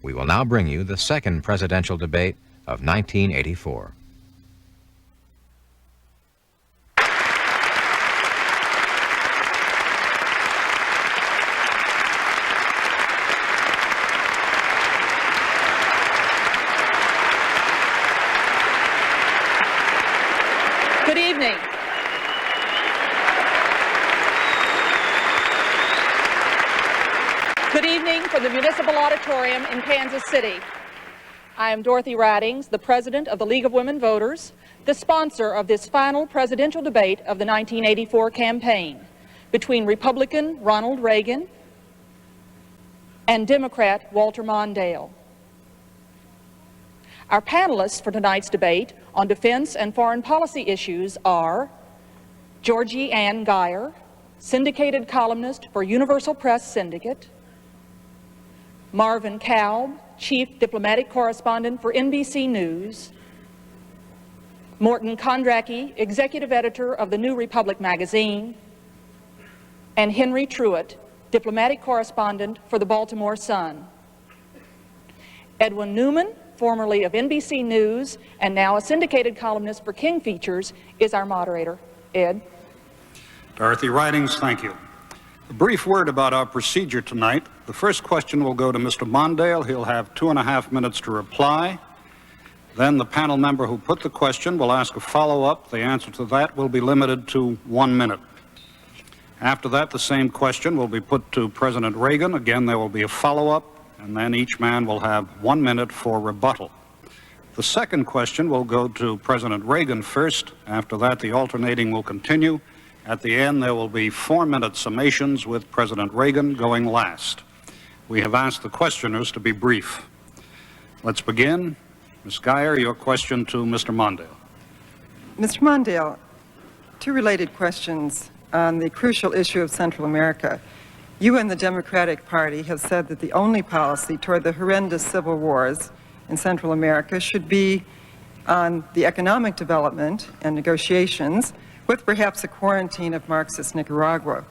We will now bring you the second presidential debate of 1984. Good evening. Good evening from the Municipal Auditorium in Kansas City. I am Dorothy Ridings, the President of the League of Women Voters, the sponsor of this final presidential debate of the 1984 campaign between Republican Ronald Reagan and Democrat Walter Mondale. Our panelists for tonight's debate on defense and foreign policy issues are Georgie Ann Geyer, syndicated columnist for Universal Press Syndicate, Marvin Kalb, chief diplomatic correspondent for NBC News, Morton Kondracki, executive editor of the New Republic magazine, and Henry Truitt, diplomatic correspondent for the Baltimore Sun. Edwin Newman, formerly of NBC News and now a syndicated columnist for King Features, is our moderator. Ed. Dorothy Ridings, thank you. A brief word about our procedure tonight. The first question will go to Mr. Mondale. He'll have 2.5 minutes to reply. Then the panel member who put the question will ask a follow-up. The answer to that will be limited to 1 minute. After that, the same question will be put to President Reagan. Again, there will be a follow-up, and then each man will have 1 minute for rebuttal. The second question will go to President Reagan first. After that, the alternating will continue. At the end, there will be 4-minute summations with President Reagan going last. We have asked the questioners to be brief. Let's begin. Ms. Geyer, your question to Mr. Mondale. Mr. Mondale, two related questions on the crucial issue of Central America. You and the Democratic Party have said that the only policy toward the horrendous civil wars in Central America should be on the economic development and negotiations, with perhaps a quarantine of Marxist Nicaragua.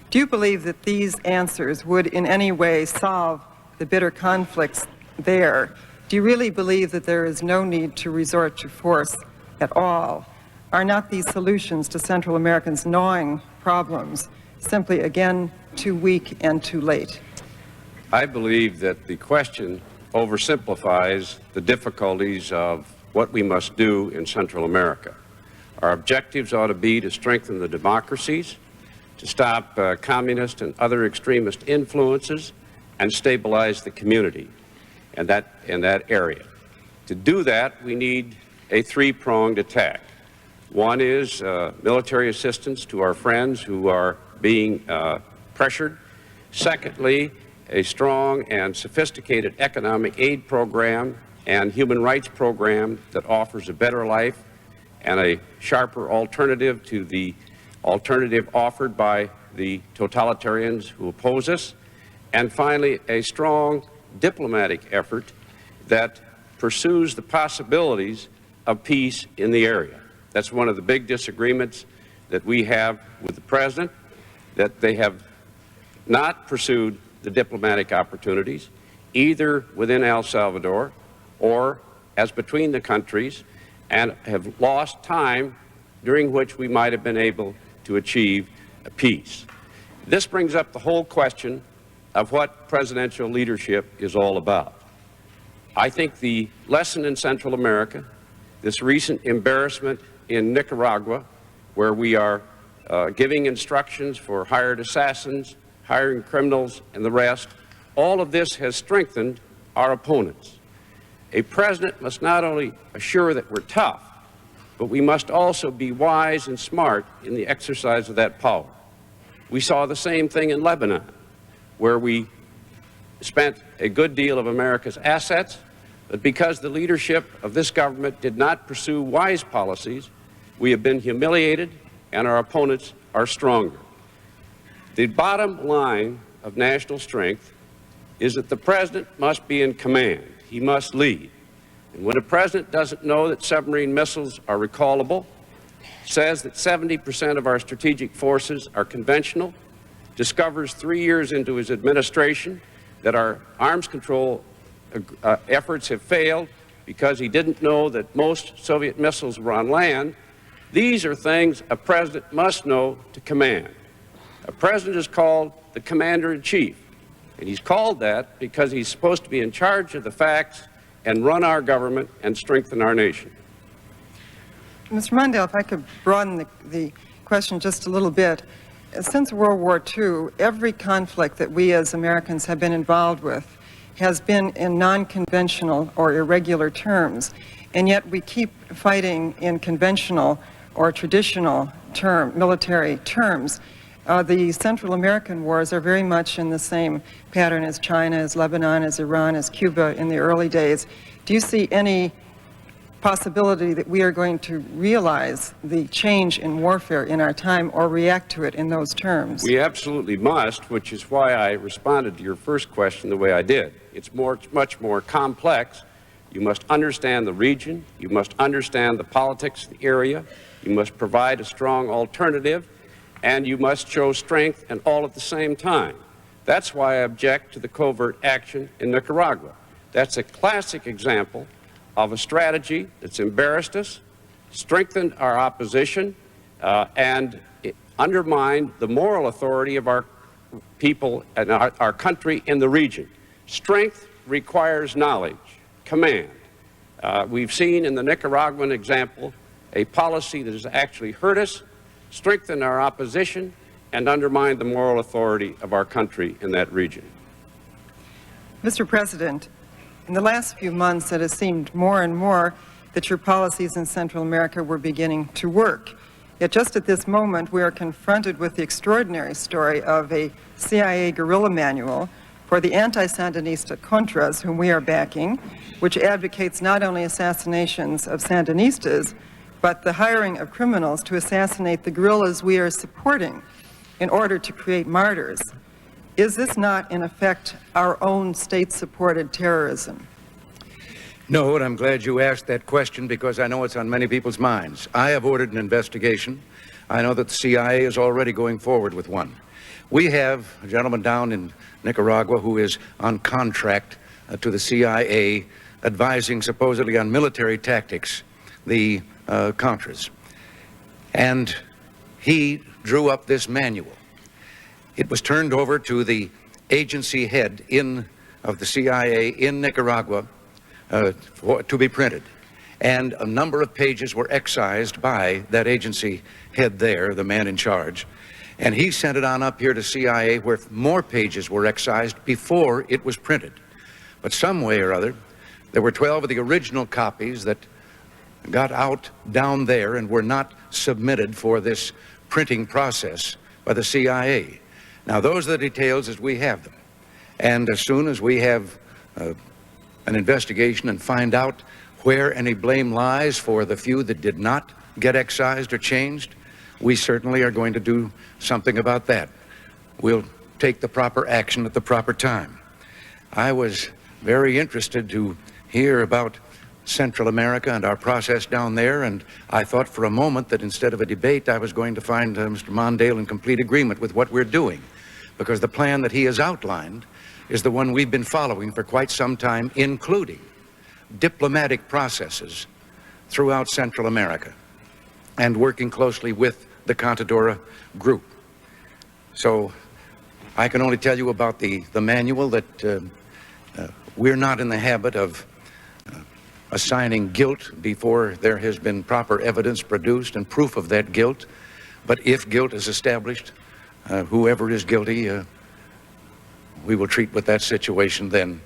Do you believe that these answers would in any way solve the bitter conflicts there? Do you really believe that there is no need to resort to force at all? Are not these solutions to Central Americans' gnawing problems simply, again, too weak and too late? I believe that the question oversimplifies the difficulties of what we must do in Central America. Our objectives ought to be to strengthen the democracies, to stop communist and other extremist influences, and stabilize the community in that area. To do that, we need a three-pronged attack. One is military assistance to our friends who are being pressured. Secondly, a strong and sophisticated economic aid program and human rights program that offers a better life and a sharper alternative to the alternative offered by the totalitarians who oppose us. And finally, a strong diplomatic effort that pursues the possibilities of peace in the area. That's one of the big disagreements that we have with the President, that they have not pursued the diplomatic opportunities, either within El Salvador or as between the countries, and have lost time during which we might have been able to achieve a peace. This brings up the whole question of what presidential leadership is all about. I think the lesson in Central America, this recent embarrassment in Nicaragua, where we are giving instructions for hired assassins, hiring criminals, and the rest, all of this has strengthened our opponents. A president must not only assure that we're tough, but we must also be wise and smart in the exercise of that power. We saw the same thing in Lebanon, where we spent a good deal of America's assets, but because the leadership of this government did not pursue wise policies, we have been humiliated and our opponents are stronger. The bottom line of national strength is that the president must be in command. He must lead. And when a president doesn't know that submarine missiles are recallable, says that 70% of our strategic forces are conventional, discovers 3 years into his administration that our arms control efforts have failed because he didn't know that most Soviet missiles were on land. These are things a president must know to command. A president is called the commander-in-chief, and he's called that because he's supposed to be in charge of the facts and run our government and strengthen our nation. Mr. Mondale, if I could broaden the question just a little bit. Since World War II, every conflict that we as Americans have been involved with has been in non-conventional or irregular terms, and yet we keep fighting in conventional or traditional military terms. The Central American wars are very much in the same pattern as China, as Lebanon, as Iran, as Cuba in the early days. Do you see any possibility that we are going to realize the change in warfare in our time or react to it in those terms? We absolutely must, which is why I responded to your first question the way I did. It's much more complex. You must understand the region. You must understand the politics of the area. You must provide a strong alternative, and you must show strength and all at the same time. That's why I object to the covert action in Nicaragua. That's a classic example of a strategy that's embarrassed us, strengthened our opposition, and undermined the moral authority of our people and our country in the region. Strength requires knowledge, command. We've seen in the Nicaraguan example a policy that has actually hurt us, strengthened our opposition, and undermined the moral authority of our country in that region. Mr. President, in the last few months, it has seemed more and more that your policies in Central America were beginning to work. Yet just at this moment, we are confronted with the extraordinary story of a CIA guerrilla manual for the anti-Sandinista Contras, whom we are backing, which advocates not only assassinations of Sandinistas, but the hiring of criminals to assassinate the guerrillas we are supporting in order to create martyrs. Is this not, in effect, our own state-supported terrorism? No, and I'm glad you asked that question because I know it's on many people's minds. I have ordered an investigation. I know that the CIA is already going forward with one. We have a gentleman down in Nicaragua who is on contract to the CIA advising supposedly on military tactics, the Contras. And he drew up this manual. It was turned over to the agency head of the CIA in Nicaragua to be printed. And a number of pages were excised by that agency head there, the man in charge. And he sent it on up here to CIA where more pages were excised before it was printed. But some way or other, there were 12 of the original copies that got out down there and were not submitted for this printing process by the CIA. Now, those are the details as we have them. And as soon as we have an investigation and find out where any blame lies for the few that did not get excised or changed, we certainly are going to do something about that. We'll take the proper action at the proper time. I was very interested to hear about Central America and our process down there, and I thought for a moment that instead of a debate, I was going to find Mr. Mondale in complete agreement with what we're doing, because the plan that he has outlined is the one we've been following for quite some time, including diplomatic processes throughout Central America and working closely with the Contadora group. So I can only tell you about the manual that we're not in the habit of assigning guilt before there has been proper evidence produced and proof of that guilt. But if guilt is established, whoever is guilty, we will treat with that situation then,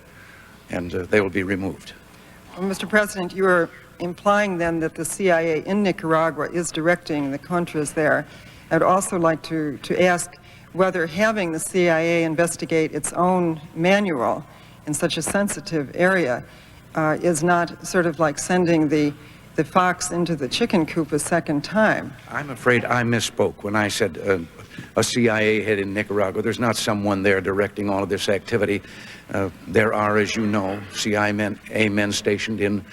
and they will be removed. Well, Mr. President, you are implying then that the CIA in Nicaragua is directing the Contras there. I'd also like to ask whether having the CIA investigate its own manual in such a sensitive area is not sort of like sending the fox into the chicken coop a second time. I'm afraid I misspoke when I said a CIA head in Nicaragua. There's not someone there directing all of this activity. There are, as you know, CIA men stationed in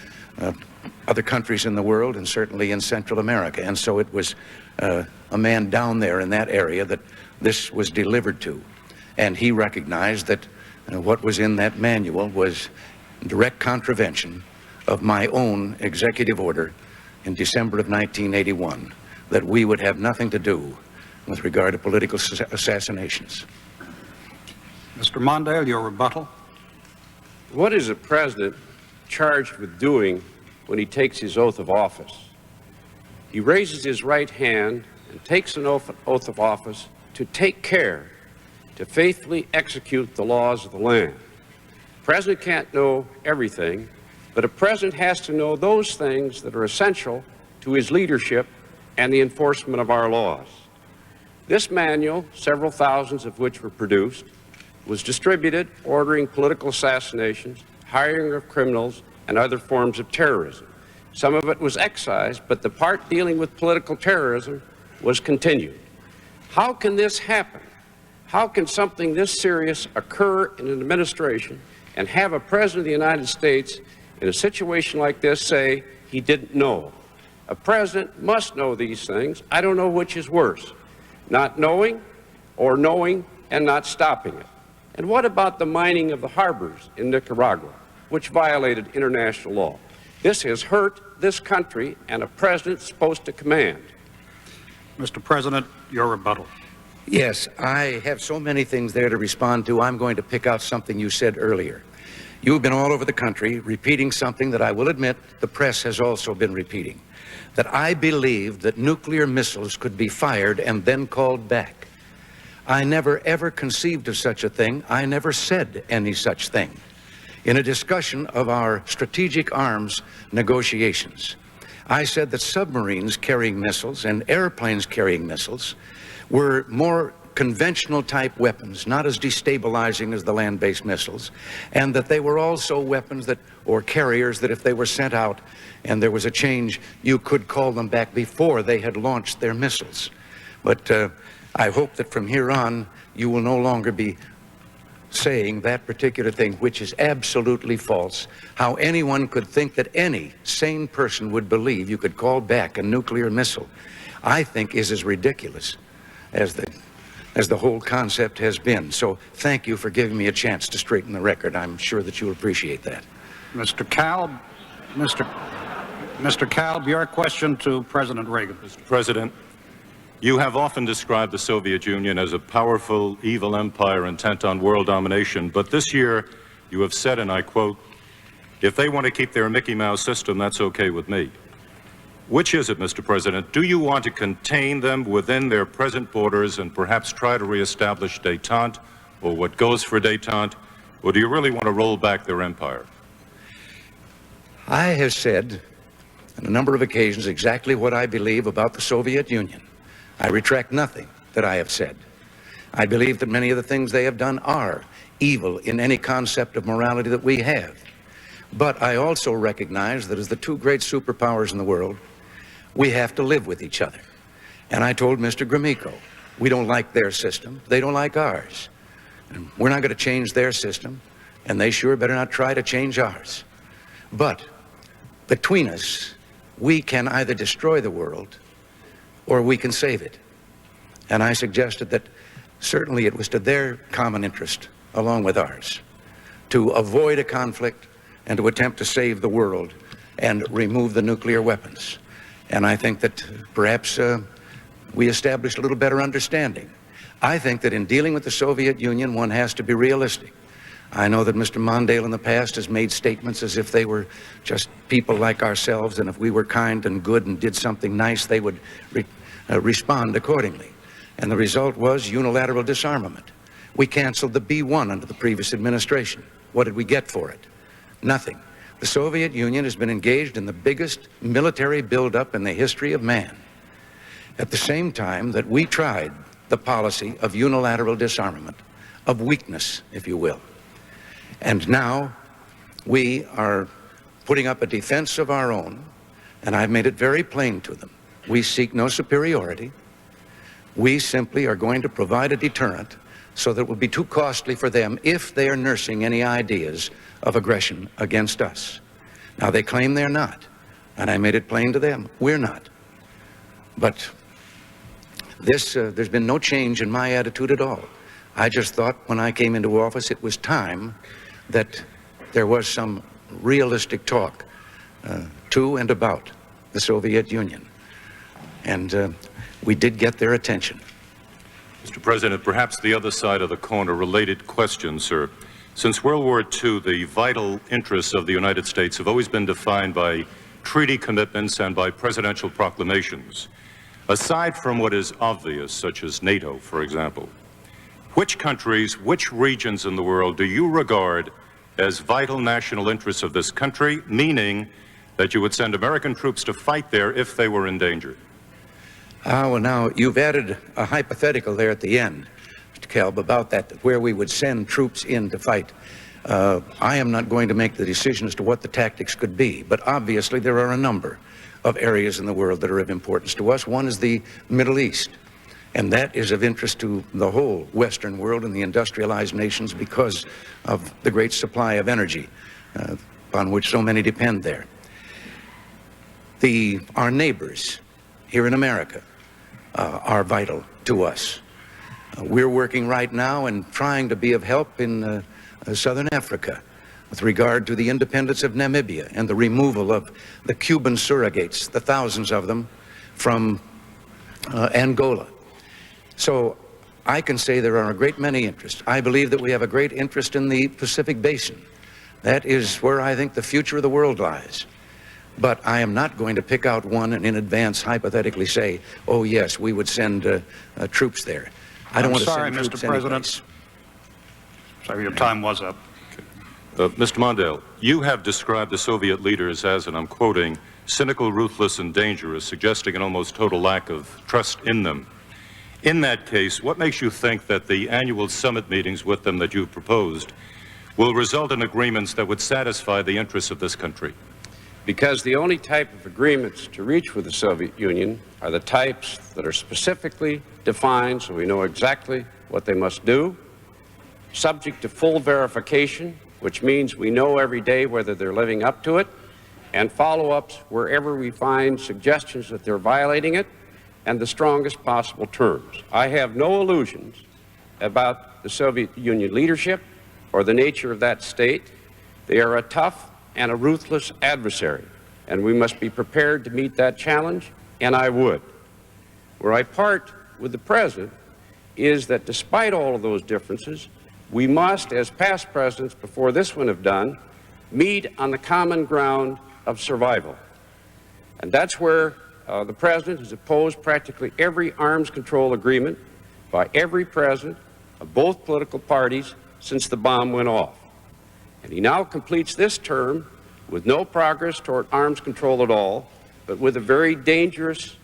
other countries in the world and certainly in Central America. And so it was a man down there in that area that this was delivered to. And he recognized that what was in that manual was in direct contravention of my own executive order in December of 1981 that we would have nothing to do with regard to political assassinations. Mr. Mondale, your rebuttal. What is a president charged with doing when he takes his oath of office? He raises his right hand and takes an oath of office to take care to faithfully execute the laws of the land. The president can't know everything, but a president has to know those things that are essential to his leadership and the enforcement of our laws. This manual, several thousands of which were produced, was distributed ordering political assassinations, hiring of criminals, and other forms of terrorism. Some of it was excised, but the part dealing with political terrorism was continued. How can this happen? How can something this serious occur in an administration and have a president of the United States in a situation like this say he didn't know? A president must know these things. I don't know which is worse, not knowing or knowing and not stopping it. And what about the mining of the harbors in Nicaragua, which violated international law? This has hurt this country and a president supposed to command. Mr. President, your rebuttal. Yes, I have so many things there to respond to. I'm going to pick out something you said earlier. You've been all over the country repeating something that I will admit the press has also been repeating, that I believed that nuclear missiles could be fired and then called back. I never ever conceived of such a thing. I never said any such thing. In a discussion of our strategic arms negotiations, I said that submarines carrying missiles and airplanes carrying missiles were more conventional type weapons, not as destabilizing as the land-based missiles, and that they were also weapons that, or carriers, that if they were sent out and there was a change, you could call them back before they had launched their missiles. But I hope that from here on, you will no longer be saying that particular thing, which is absolutely false. How anyone could think that any sane person would believe you could call back a nuclear missile, I think is as ridiculous as the whole concept has been. So thank you for giving me a chance to straighten the record. I'm sure that you'll appreciate that. Mr. Kalb, Mr. Kalb, your question to President Reagan. Mr. President, you have often described the Soviet Union as a powerful, evil empire intent on world domination, but this year you have said, and I quote, "If they want to keep their Mickey Mouse system, that's okay with me." Which is it, Mr. President? Do you want to contain them within their present borders and perhaps try to reestablish détente, or what goes for détente, or do you really want to roll back their empire? I have said on a number of occasions exactly what I believe about the Soviet Union. I retract nothing that I have said. I believe that many of the things they have done are evil in any concept of morality that we have. But I also recognize that as the two great superpowers in the world, we have to live with each other. And I told Mr. Gromyko, we don't like their system, they don't like ours. And we're not going to change their system, and they sure better not try to change ours. But between us, we can either destroy the world or we can save it. And I suggested that certainly it was to their common interest, along with ours, to avoid a conflict and to attempt to save the world and remove the nuclear weapons. And I think that perhaps we established a little better understanding. I think that in dealing with the Soviet Union, one has to be realistic. I know that Mr. Mondale in the past has made statements as if they were just people like ourselves, and if we were kind and good and did something nice, they would respond accordingly. And the result was unilateral disarmament. We canceled the B-1 under the previous administration. What did we get for it? Nothing. The Soviet Union has been engaged in the biggest military buildup in the history of man. At the same time that we tried the policy of unilateral disarmament, of weakness, if you will. And now we are putting up a defense of our own, and I've made it very plain to them. We seek no superiority. We simply are going to provide a deterrent so that it will be too costly for them if they are nursing any ideas of aggression against us. Now, they claim they're not, and I made it plain to them, we're not. But there's been no change in my attitude at all. I just thought when I came into office it was time that there was some realistic talk to and about the Soviet Union. And we did get their attention. Mr. President, perhaps the other side of the coin, a related question, sir. Since World War II, the vital interests of the United States have always been defined by treaty commitments and by presidential proclamations. Aside from what is obvious, such as NATO, for example, which countries, which regions in the world do you regard as vital national interests of this country, meaning that you would send American troops to fight there if they were in danger? Well, now, you've added a hypothetical there at the end, Mr. Kelb, about that, where we would send troops in to fight. I am not going to make the decision as to what the tactics could be, but obviously there are a number of areas in the world that are of importance to us. One is the Middle East, and that is of interest to the whole Western world and the industrialized nations because of the great supply of energy upon which so many depend there. Our neighbors here in America are vital to us. We're working right now and trying to be of help in Southern Africa with regard to the independence of Namibia and the removal of the Cuban surrogates, the thousands of them, from Angola. So I can say there are a great many interests. I believe that we have a great interest in the Pacific Basin. That is where I think the future of the world lies. But I am not going to pick out one and in advance hypothetically say, oh yes, we would send troops there. I don't want to send troops Mr. President. anyplace. Sorry, your time was up. Mr. Mondale, you have described the Soviet leaders as, and I'm quoting, cynical, ruthless, and dangerous, suggesting an almost total lack of trust in them. In that case, what makes you think that the annual summit meetings with them that you've proposed will result in agreements that would satisfy the interests of this country? Because the only type of agreements to reach with the Soviet Union are the types that are specifically defined so we know exactly what they must do, subject to full verification, which means we know every day whether they're living up to it, and follow-ups wherever we find suggestions that they're violating it, and the strongest possible terms. I have no illusions about the Soviet Union leadership or the nature of that state. They are a tough and a ruthless adversary, and we must be prepared to meet that challenge, and I would. Where I part with the President is that despite all of those differences, we must, as past presidents before this one have done, meet on the common ground of survival. And that's where the President has opposed practically every arms control agreement by every president of both political parties since the bomb went off. And he now completes this term with no progress toward arms control at all, but with a very dangerous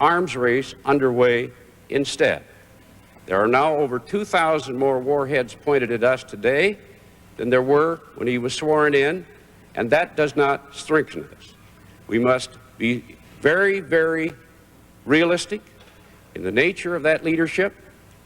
arms race underway instead. There are now over 2,000 more warheads pointed at us today than there were when he was sworn in, and that does not strengthen us. We must be very, very realistic in the nature of that leadership,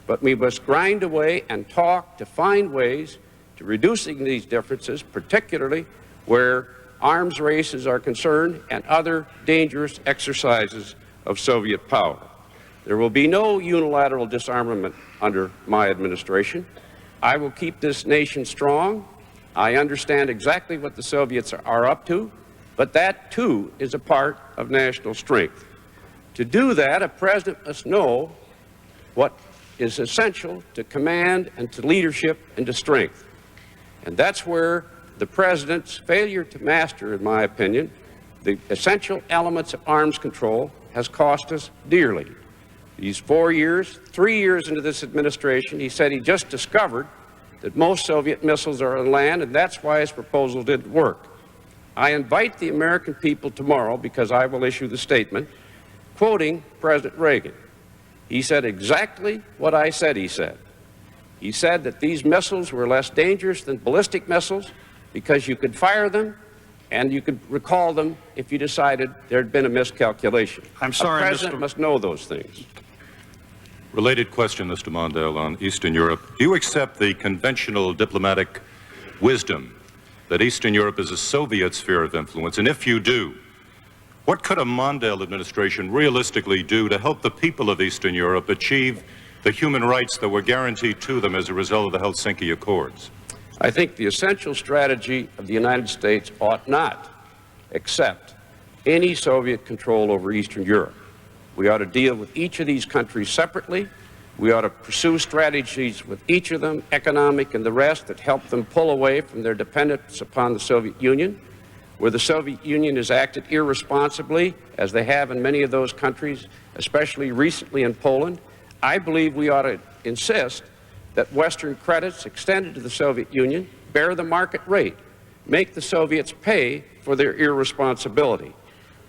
but we must grind away and talk to find ways to reducing these differences, particularly where arms races are concerned and other dangerous exercises of Soviet power. There will be no unilateral disarmament under my administration. I will keep this nation strong. I understand exactly what the Soviets are up to, but that too is a part of national strength. To do that, a president must know what is essential to command and to leadership and to strength. And that's where the president's failure to master, in my opinion, the essential elements of arms control has cost us dearly. These 4 years, 3 years into this administration, he said he just discovered that most Soviet missiles are on land, and that's why his proposal didn't work. I invite the American people tomorrow, because I will issue the statement, quoting President Reagan. He said exactly what I said he said. He said that these missiles were less dangerous than ballistic missiles because you could fire them and you could recall them if you decided there had been a miscalculation. I'm sorry, a president must know those things. Related question, Mr. Mondale, on Eastern Europe. Do you accept the conventional diplomatic wisdom that Eastern Europe is a Soviet sphere of influence? And if you do, what could a Mondale administration realistically do to help the people of Eastern Europe achieve the human rights that were guaranteed to them as a result of the Helsinki Accords? I think the essential strategy of the United States ought not accept any Soviet control over Eastern Europe. We ought to deal with each of these countries separately. We ought to pursue strategies with each of them, economic and the rest, that help them pull away from their dependence upon the Soviet Union. Where the Soviet Union has acted irresponsibly, as they have in many of those countries, especially recently in Poland, I believe we ought to insist that Western credits extended to the Soviet Union bear the market rate, make the Soviets pay for their irresponsibility.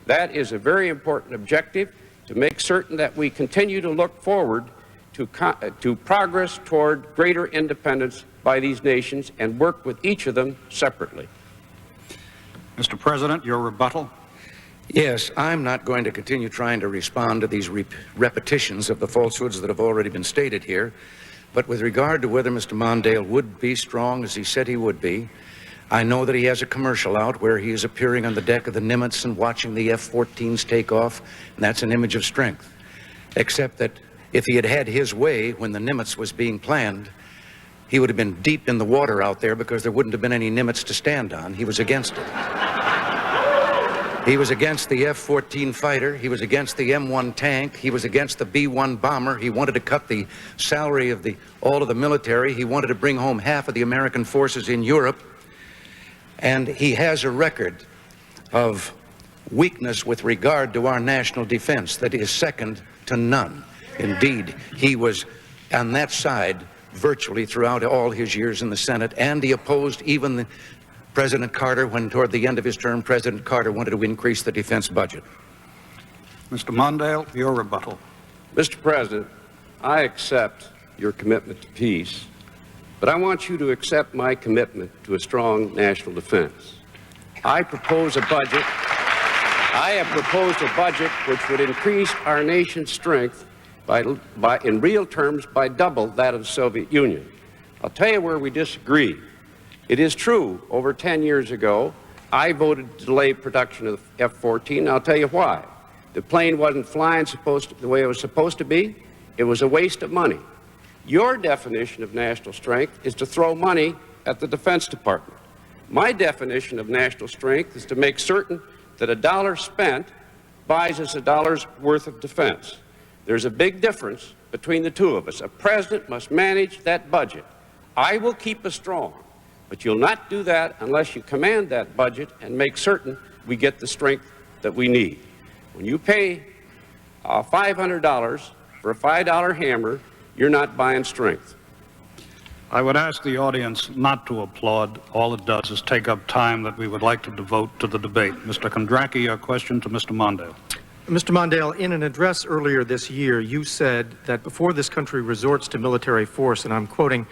That is a very important objective, to make certain that we continue to look forward to progress toward greater independence by these nations and work with each of them separately. Mr. President, your rebuttal. Yes, I'm not going to continue trying to respond to these repetitions of the falsehoods that have already been stated here. But with regard to whether Mr. Mondale would be strong as he said he would be, I know that he has a commercial out where he is appearing on the deck of the Nimitz and watching the F-14s take off, and that's an image of strength. Except that if he had had his way when the Nimitz was being planned, he would have been deep in the water out there because there wouldn't have been any Nimitz to stand on. He was against it. He was against the F-14 fighter. He was against the M1 tank. He was against the B-1 bomber. He wanted to cut the salary of all of the military. He wanted to bring home half of the American forces in Europe. And he has a record of weakness with regard to our national defense that is second to none. Indeed, he was on that side virtually throughout all his years in the Senate, and he opposed even President Carter when, toward the end of his term, President Carter wanted to increase the defense budget. Mr. Mondale, your rebuttal. Mr. President, I accept your commitment to peace, but I want you to accept my commitment to a strong national defense. I have proposed a budget which would increase our nation's strength in real terms by double that of the Soviet Union. I'll tell you where we disagree. It is true, over 10 years ago, I voted to delay production of the F-14. I'll tell you why. The plane wasn't flying the way it was supposed to be. It was a waste of money. Your definition of national strength is to throw money at the Defense Department. My definition of national strength is to make certain that a dollar spent buys us a dollar's worth of defense. There's a big difference between the two of us. A president must manage that budget. I will keep us strong, but you'll not do that unless you command that budget and make certain we get the strength that we need. When you pay $500 for a $5 hammer, you're not buying strength. I would ask the audience not to applaud. All it does is take up time that we would like to devote to the debate. Mr. Kondracki, a question to Mr. Mondale. Mr. Mondale, in an address earlier this year, you said that before this country resorts to military force, and I'm quoting,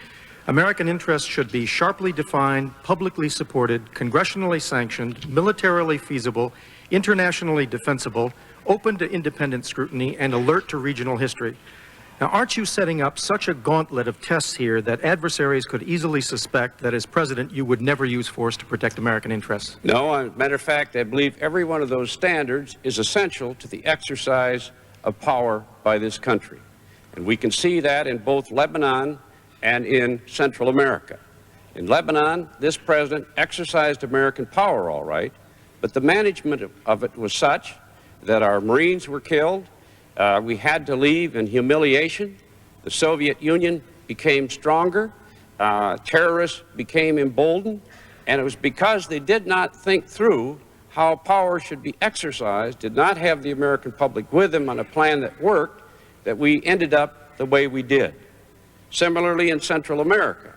American interests should be sharply defined, publicly supported, congressionally sanctioned, militarily feasible, internationally defensible, open to independent scrutiny, and alert to regional history. Now, aren't you setting up such a gauntlet of tests here that adversaries could easily suspect that as president you would never use force to protect American interests? No, as a matter of fact, I believe every one of those standards is essential to the exercise of power by this country. And we can see that in both Lebanon and in Central America. In Lebanon, this president exercised American power all right, but the management of it was such that our Marines were killed. We had to leave in humiliation. The Soviet Union became stronger. Terrorists became emboldened. And it was because they did not think through how power should be exercised, did not have the American public with them on a plan that worked, that we ended up the way we did. Similarly, in Central America,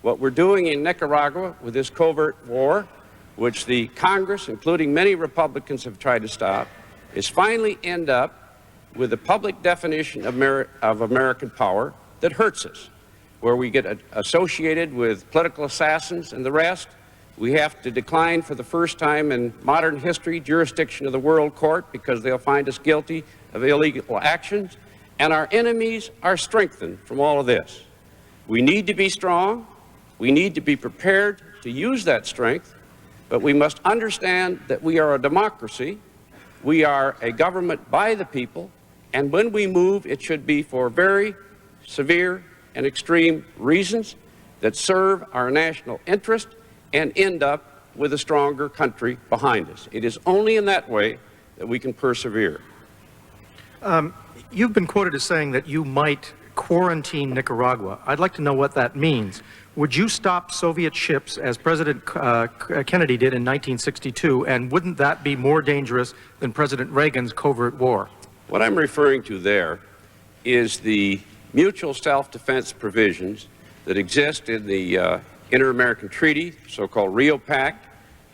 what we're doing in Nicaragua with this covert war, which the Congress, including many Republicans, have tried to stop, is finally end up with a public definition of American power that hurts us, where we get associated with political assassins and the rest. We have to decline for the first time in modern history jurisdiction of the World Court because they'll find us guilty of illegal actions, and our enemies are strengthened from all of this. We need to be strong. We need to be prepared to use that strength, but we must understand that we are a democracy. We are a government by the people. And when we move, it should be for very severe and extreme reasons that serve our national interest and end up with a stronger country behind us. It is only in that way that we can persevere. You've been quoted as saying that you might quarantine Nicaragua. I'd like to know what that means. Would you stop Soviet ships as President Kennedy did in 1962, and wouldn't that be more dangerous than President Reagan's covert war? What I'm referring to there is the mutual self-defense provisions that exist in the Inter-American Treaty, so-called Rio Pact,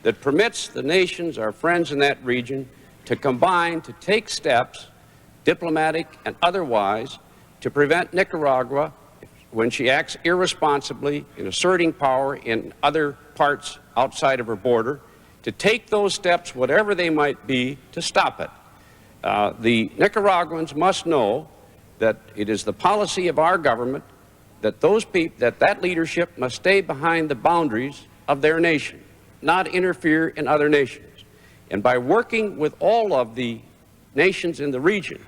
that permits the nations, our friends in that region, to combine to take steps, diplomatic and otherwise, to prevent Nicaragua, when she acts irresponsibly in asserting power in other parts outside of her border, to take those steps, whatever they might be, to stop it. The Nicaraguans must know that it is the policy of our government that that leadership must stay behind the boundaries of their nation, not interfere in other nations. And by working with all of the nations in the region,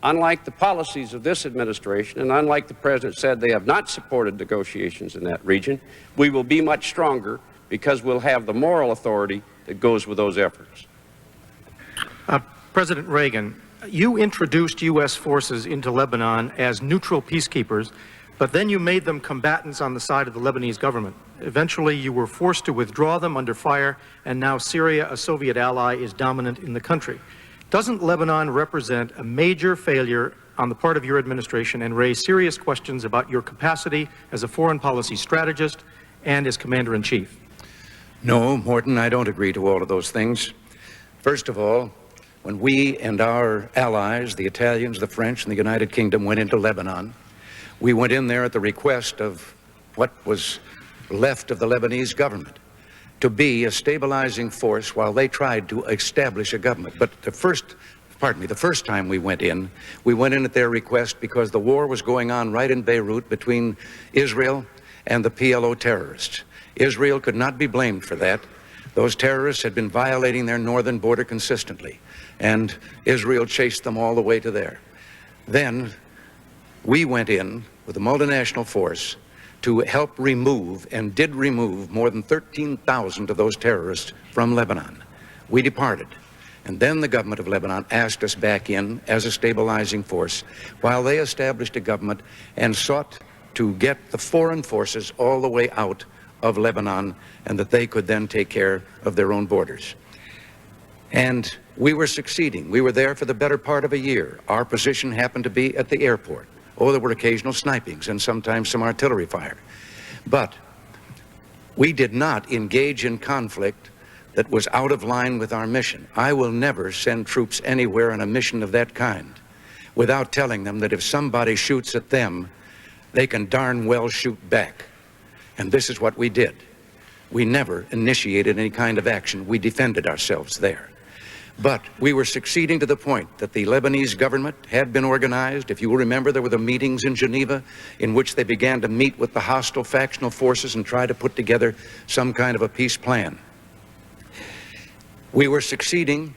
unlike the policies of this administration, and unlike the President said they have not supported negotiations in that region, we will be much stronger because we'll have the moral authority that goes with those efforts. President Reagan, you introduced U.S. forces into Lebanon as neutral peacekeepers, but then you made them combatants on the side of the Lebanese government. Eventually, you were forced to withdraw them under fire, and now Syria, a Soviet ally, is dominant in the country. Doesn't Lebanon represent a major failure on the part of your administration and raise serious questions about your capacity as a foreign policy strategist and as commander-in-chief? No, Morton, I don't agree to all of those things. First of all, when we and our allies, the Italians, the French, and the United Kingdom went into Lebanon, we went in there at the request of what was left of the Lebanese government to be a stabilizing force while they tried to establish a government. But the first time we went in at their request because the war was going on right in Beirut between Israel and the PLO terrorists. Israel could not be blamed for that. Those terrorists had been violating their northern border consistently, and Israel chased them all the way to there. Then we went in with a multinational force to help remove, and did remove, more than 13,000 of those terrorists from Lebanon. We departed, and then the government of Lebanon asked us back in as a stabilizing force while they established a government and sought to get the foreign forces all the way out of Lebanon, and that they could then take care of their own borders. And we were succeeding. We were there for the better part of a year. Our position happened to be at the airport. Oh, there were occasional snipings and sometimes some artillery fire. But we did not engage in conflict that was out of line with our mission. I will never send troops anywhere on a mission of that kind without telling them that if somebody shoots at them, they can darn well shoot back. And this is what we did. We never initiated any kind of action. We defended ourselves there. But we were succeeding to the point that the Lebanese government had been organized. If you will remember, there were the meetings in Geneva in which they began to meet with the hostile factional forces and try to put together some kind of a peace plan. We were succeeding,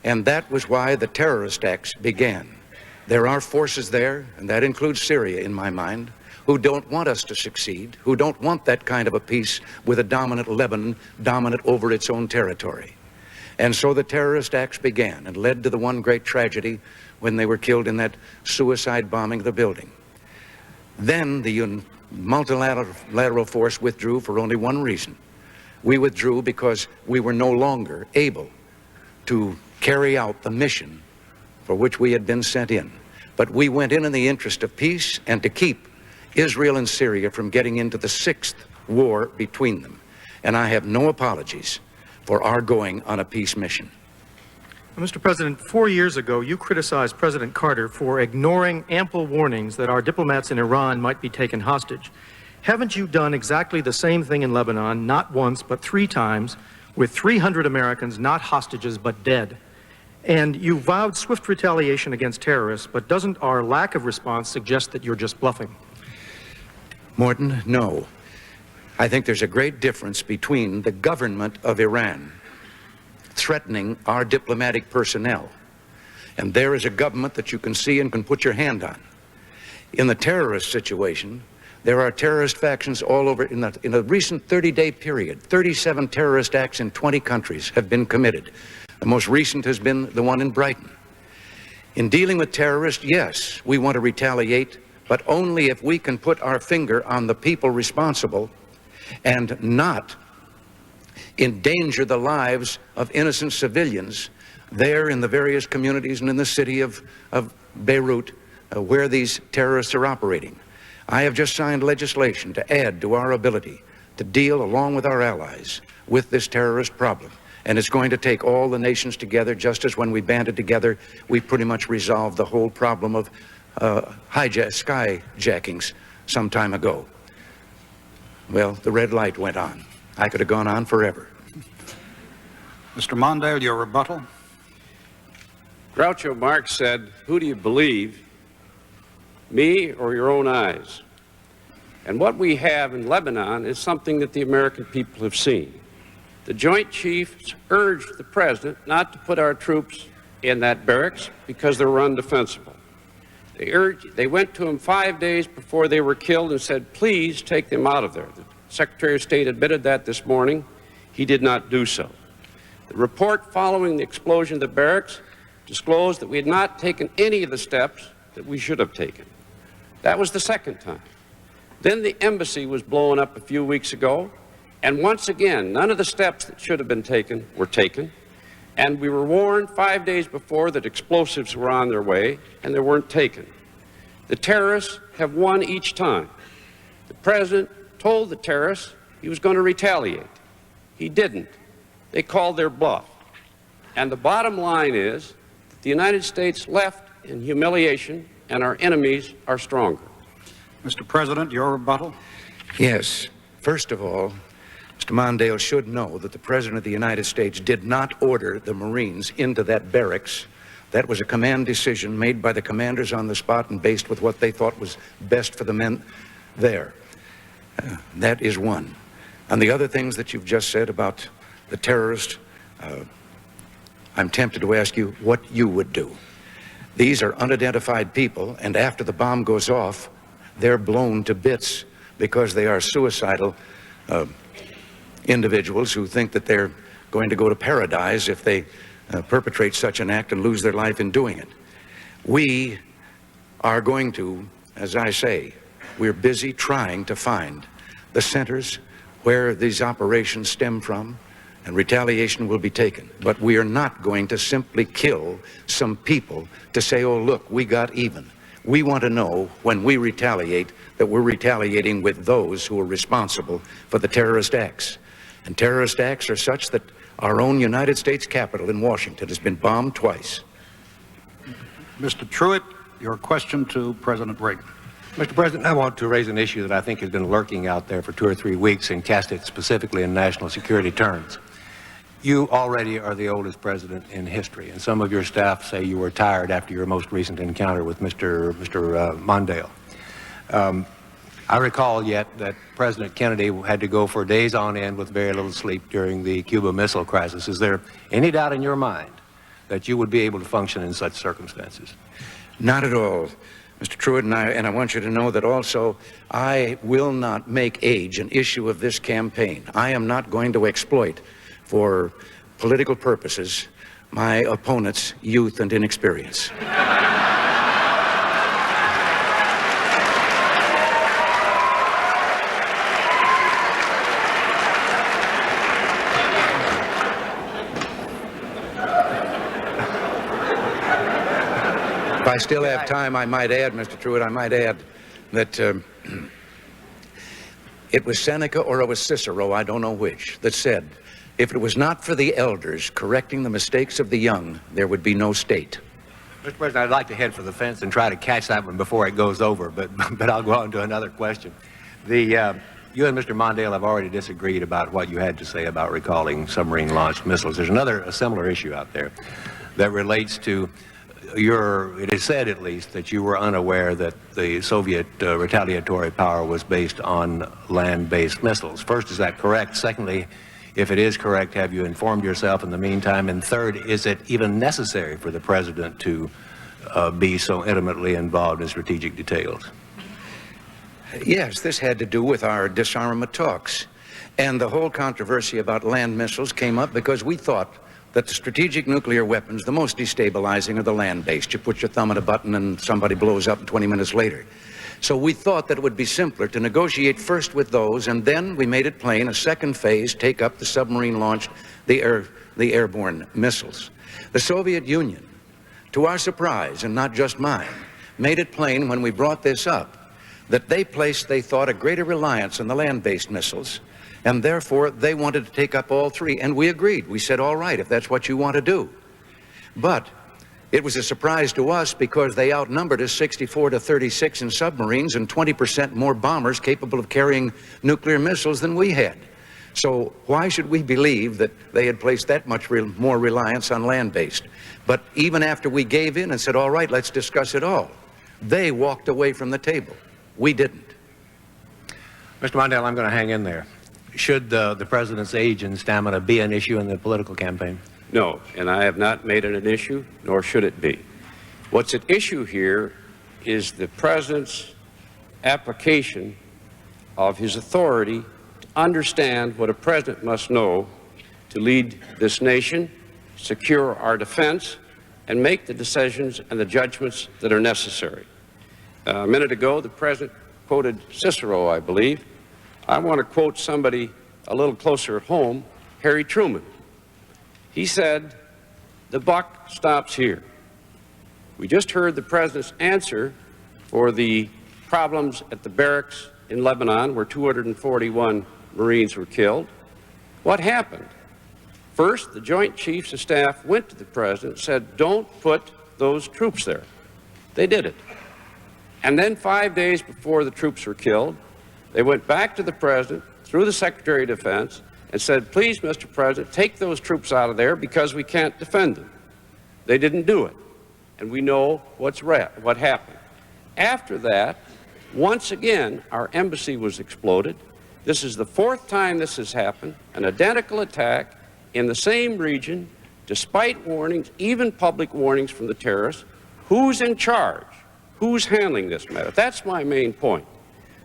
and that was why the terrorist acts began. There are forces there, and that includes Syria in my mind, who don't want us to succeed, who don't want that kind of a peace with a dominant Lebanon dominant over its own territory. And so the terrorist acts began and led to the one great tragedy when they were killed in that suicide bombing of the building. Then the multilateral force withdrew for only one reason. We withdrew because we were no longer able to carry out the mission for which we had been sent in. But we went in the interest of peace and to keep Israel and Syria from getting into the sixth war between them. And I have no apologies for our going on a peace mission. Mr. President, 4 years ago, you criticized President Carter for ignoring ample warnings that our diplomats in Iran might be taken hostage. Haven't you done exactly the same thing in Lebanon, not once, but 3 times, with 300 Americans not hostages but dead? And you vowed swift retaliation against terrorists, but doesn't our lack of response suggest that you're just bluffing? Morton, no. I think there's a great difference between the government of Iran threatening our diplomatic personnel, and there is a government that you can see and can put your hand on. In the terrorist situation, There are terrorist factions all over. In a recent 30-day period, 37 terrorist acts in 20 countries have been committed. The most recent has been the one in Brighton. In dealing with terrorists, yes, we want to retaliate, but only if we can put our finger on the people responsible and not endanger the lives of innocent civilians there in the various communities and in the city of Beirut where these terrorists are operating. I have just signed legislation to add to our ability to deal, along with our allies, with this terrorist problem. And it's going to take all the nations together, just as when we banded together, we pretty much resolved the whole problem of skyjackings some time ago. Well, the red light went on. I could have gone on forever. Mr. Mondale, your rebuttal. Groucho Marx said, "Who do you believe, me or your own eyes?" And what we have in Lebanon is something that the American people have seen. The Joint Chiefs urged the President not to put our troops in that barracks because they were undefensible. They went to him 5 days before they were killed and said, "Please take them out of there." The Secretary of State admitted that this morning. He did not do so. The report following the explosion of the barracks disclosed that we had not taken any of the steps that we should have taken. That was the second time. Then the embassy was blown up a few weeks ago, and once again, none of the steps that should have been taken were taken, and we were warned 5 days before that explosives were on their way, and they weren't taken. The terrorists have won each time. The President told the terrorists he was going to retaliate. He didn't. They called their bluff. And the bottom line is that the United States left in humiliation, and our enemies are stronger. Mr. President, your rebuttal. Yes. First of all, Mr. Mondale should know that the President of the United States did not order the Marines into that barracks. That was a command decision made by the commanders on the spot and based with what they thought was best for the men there. That is one. And the other things that you've just said about the terrorist, I'm tempted to ask you what you would do. These are unidentified people, and after the bomb goes off, they're blown to bits because they are suicidal individuals who think that they're going to go to paradise if they perpetrate such an act and lose their life in doing it. We are going to, as I say, we're busy trying to find the centers where these operations stem from, and retaliation will be taken. But we are not going to simply kill some people to say, "Oh, look, we got even." We want to know when we retaliate that we're retaliating with those who are responsible for the terrorist acts. And terrorist acts are such that our own United States Capitol in Washington has been bombed twice. Mr. Truitt, your question to President Reagan. Mr. President, I want to raise an issue that I think has been lurking out there for 2 or 3 weeks and cast it specifically in national security terms. You already are the oldest president in history, and some of your staff say you were tired after your most recent encounter with Mr. Mondale. I recall yet that President Kennedy had to go for days on end with very little sleep during the Cuba Missile Crisis. Is there any doubt in your mind that you would be able to function in such circumstances? Not at all, Mr. Truitt, and I want you to know that also I will not make age an issue of this campaign. I am not going to exploit for political purposes my opponent's youth and inexperience. If I still have time, I might add, Mr. Truitt, I might add that it was Seneca or it was Cicero, I don't know which, that said, if it was not for the elders correcting the mistakes of the young, there would be no state. Mr. President, I'd like to head for the fence and try to catch that one before it goes over, but I'll go on to another question. You and Mr. Mondale have already disagreed about what you had to say about recalling submarine-launched missiles. There's a similar issue out there that relates to it is said at least that you were unaware that the Soviet retaliatory power was based on land-based missiles. First, is that correct? Secondly, if it is correct, have you informed yourself in the meantime? And third, is it even necessary for the President to be so intimately involved in strategic details? Yes, this had to do with our disarmament talks. And the whole controversy about land missiles came up because we thought that the strategic nuclear weapons, the most destabilizing, are the land-based. You put your thumb on a button and somebody blows up 20 minutes later. So we thought that it would be simpler to negotiate first with those, and then we made it plain, a second phase, take up the submarine-launched, the airborne missiles. The Soviet Union, to our surprise, and not just mine, made it plain when we brought this up that they placed, they thought, a greater reliance on the land-based missiles, and therefore they wanted to take up all three, and we agreed. We said, all right, if that's what you want to do. But it was a surprise to us because they outnumbered us 64 to 36 in submarines and 20% more bombers capable of carrying nuclear missiles than we had. So why should we believe that they had placed that much more reliance on land-based? But even after we gave in and said, all right, let's discuss it all, they walked away from the table. We didn't. Mr. Mondale, I'm going to hang in there. Should the president's age and stamina be an issue in the political campaign? No, and I have not made it an issue, nor should it be. What's at issue here is the president's application of his authority to understand what a president must know to lead this nation, secure our defense, and make the decisions and the judgments that are necessary. A minute ago, the president quoted Cicero, I believe. I want to quote somebody a little closer at home, Harry Truman. He said, "The buck stops here." We just heard the president's answer for the problems at the barracks in Lebanon, where 241 Marines were killed. What happened? First, the Joint Chiefs of Staff went to the president and said, don't put those troops there. They did it. And then 5 days before the troops were killed, they went back to the president through the Secretary of Defense and said, please, Mr. President, take those troops out of there because we can't defend them. They didn't do it. And we know what happened. After that, once again, our embassy was exploded. This is the fourth time this has happened, an identical attack in the same region, despite warnings, even public warnings from the terrorists. Who's in charge? Who's handling this matter? That's my main point.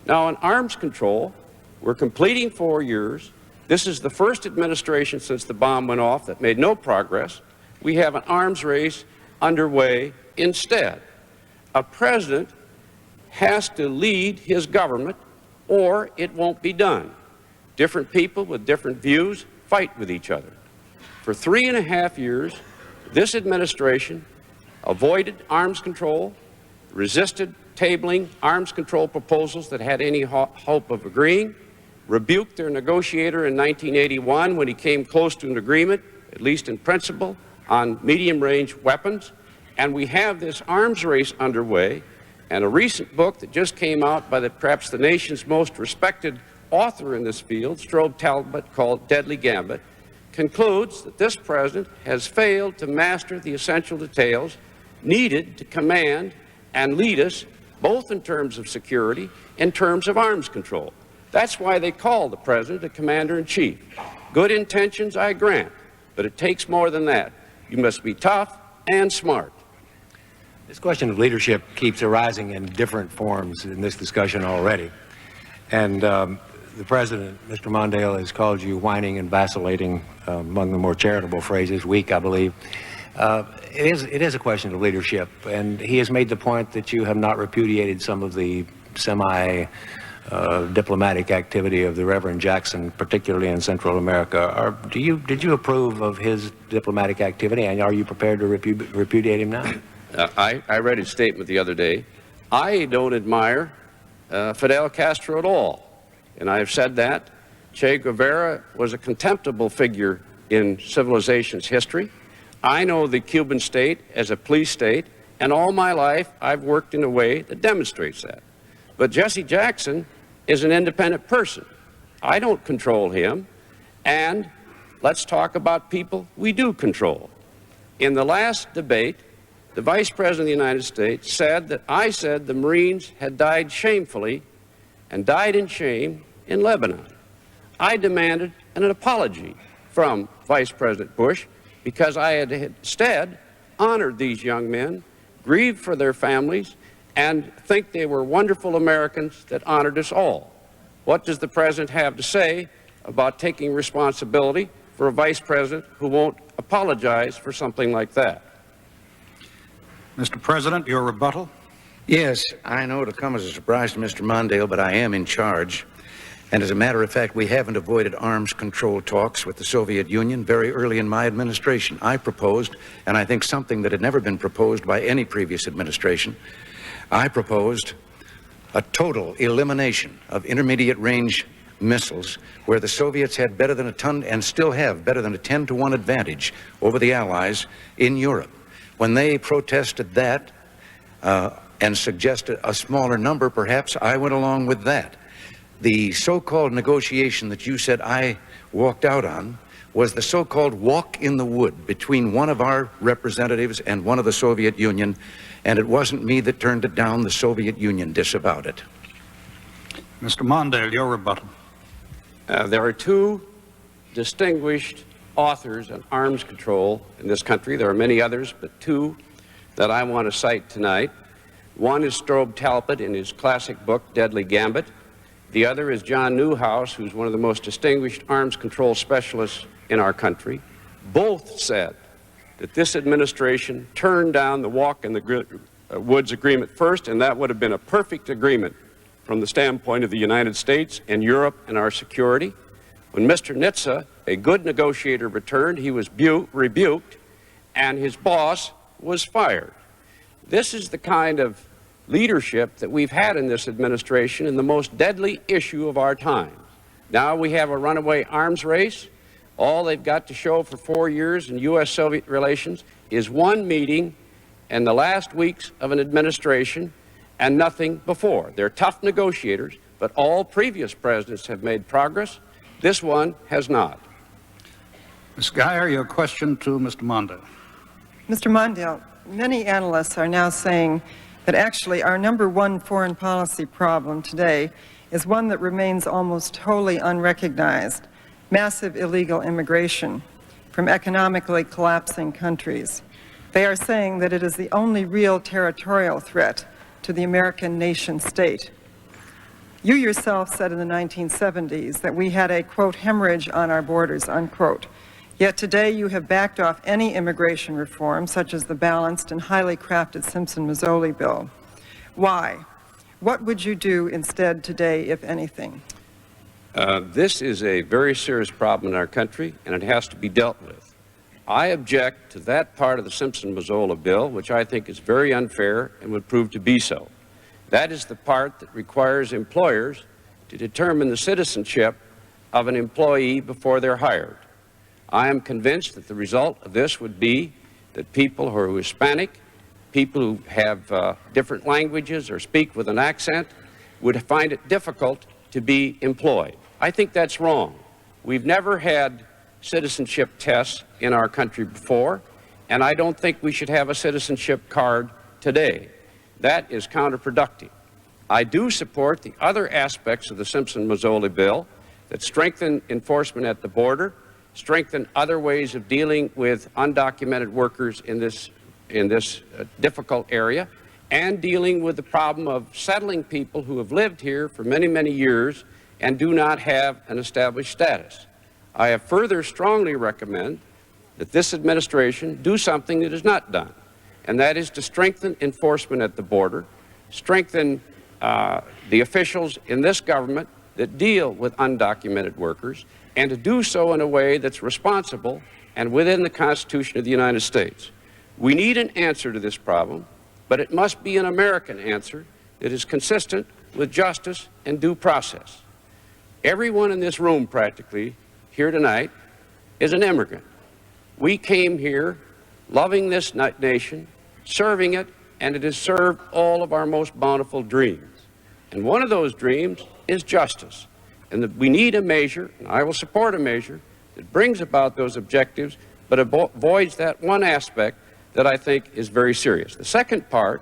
Now, on arms control, we're completing 4 years. This is the first administration since the bomb went off that made no progress. We have an arms race underway instead. A president has to lead his government or it won't be done. Different people with different views fight with each other. For 3.5 years, this administration avoided arms control, resisted tabling arms control proposals that had any hope of agreeing, rebuked their negotiator in 1981 when he came close to an agreement, at least in principle, on medium-range weapons. And we have this arms race underway, and a recent book that just came out by perhaps the nation's most respected author in this field, Strobe Talbot, called Deadly Gambit, concludes that this president has failed to master the essential details needed to command and lead us, both in terms of security, in terms of arms control. That's why they call the president a commander-in-chief. Good intentions, I grant, but it takes more than that. You must be tough and smart. This question of leadership keeps arising in different forms in this discussion already. And the president, Mr. Mondale, has called you whining and vacillating, among the more charitable phrases, weak, I believe. It is a question of leadership, and he has made the point that you have not repudiated some of the diplomatic activity of the Reverend Jackson, particularly in Central America. Did you approve of his diplomatic activity, and are you prepared to repudiate him now? I read his statement the other day. I don't admire Fidel Castro at all, and I have said that. Che Guevara was a contemptible figure in civilization's history. I know the Cuban state as a police state, and all my life I've worked in a way that demonstrates that. But Jesse Jackson is an independent person. I don't control him, and let's talk about people we do control. In the last debate, the Vice President of the United States said that I said the Marines had died shamefully and died in shame in Lebanon. I demanded an apology from Vice President Bush because I had instead honored these young men, grieved for their families, and think they were wonderful Americans that honored us all. What does the President have to say about taking responsibility for a Vice President who won't apologize for something like that? Mr. President, your rebuttal. Yes, I know it'll come as a surprise to Mr. Mondale, but I am in charge. And as a matter of fact, we haven't avoided arms control talks with the Soviet Union. Very early in my administration, I proposed, and I think something that had never been proposed by any previous administration, I proposed a total elimination of intermediate range missiles where the Soviets had better than a ton and still have better than a 10-to-1 advantage over the Allies in Europe. When they protested that and suggested a smaller number, perhaps I went along with that. The so-called negotiation that you said I walked out on was the so-called walk in the wood between one of our representatives and one of the Soviet Union, and it wasn't me that turned it down. The Soviet Union disavowed it. Mr. Mondale, your rebuttal. There are two distinguished authors on arms control in this country. There are many others, but two that I want to cite tonight. One is Strobe Talbot in his classic book, Deadly Gambit. The other is John Newhouse, who's one of the most distinguished arms control specialists in our country. Both said that this administration turned down the walk in the woods agreement first, and that would have been a perfect agreement from the standpoint of the United States and Europe and our security. When Mr. Nitze, a good negotiator, returned, he was rebuked, and his boss was fired. This is the kind of leadership that we've had in this administration in the most deadly issue of our time. Now we have a runaway arms race. All they've got to show for 4 years in U.S.-Soviet relations is one meeting in the last weeks of an administration and nothing before. They're tough negotiators, but all previous presidents have made progress. This one has not. Ms. Geyer, your question to Mr. Mondale. Mr. Mondale, many analysts are now saying that actually our number one foreign policy problem today is one that remains almost wholly unrecognized: massive illegal immigration from economically collapsing countries. They are saying that it is the only real territorial threat to the American nation state. You yourself said in the 1970s that we had a, quote, hemorrhage on our borders, unquote. Yet today you have backed off any immigration reform, such as the balanced and highly crafted Simpson-Mazzoli bill. Why? What would you do instead today, if anything? This is a very serious problem in our country, and it has to be dealt with. I object to that part of the Simpson-Mazzoli bill, which I think is very unfair and would prove to be so. That is the part that requires employers to determine the citizenship of an employee before they're hired. I am convinced that the result of this would be that people who are Hispanic, people who have different languages or speak with an accent, would find it difficult to be employed. I think that's wrong. We've never had citizenship tests in our country before, and I don't think we should have a citizenship card today. That is counterproductive. I do support the other aspects of the Simpson-Mazzoli bill that strengthen enforcement at the border, strengthen other ways of dealing with undocumented workers in this difficult area, and dealing with the problem of settling people who have lived here for many, many years and do not have an established status. I have further strongly recommend that this administration do something that is not done, and that is to strengthen enforcement at the border, strengthen the officials in this government that deal with undocumented workers, and to do so in a way that's responsible and within the Constitution of the United States. We need an answer to this problem, but it must be an American answer that is consistent with justice and due process. Everyone in this room practically here tonight is an immigrant. We came here loving this nation, serving it, and it has served all of our most bountiful dreams. And one of those dreams is justice. And that we need a measure, and I will support a measure, that brings about those objectives, but avoids that one aspect that I think is very serious. The second part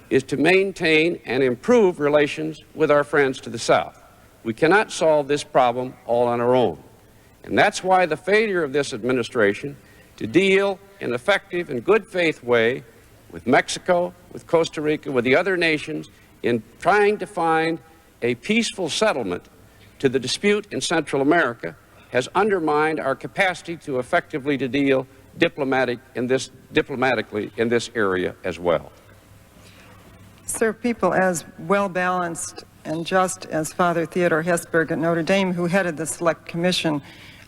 is to maintain and improve relations with our friends to the south. We cannot solve this problem all on our own. And that's why the failure of this administration to deal in an effective and good faith way with Mexico, with Costa Rica, with the other nations in trying to find a peaceful settlement to the dispute in Central America has undermined our capacity to effectively to deal diplomatically in this area as well. Sir, people as well-balanced and just as Father Theodore Hesburgh at Notre Dame, who headed the Select Commission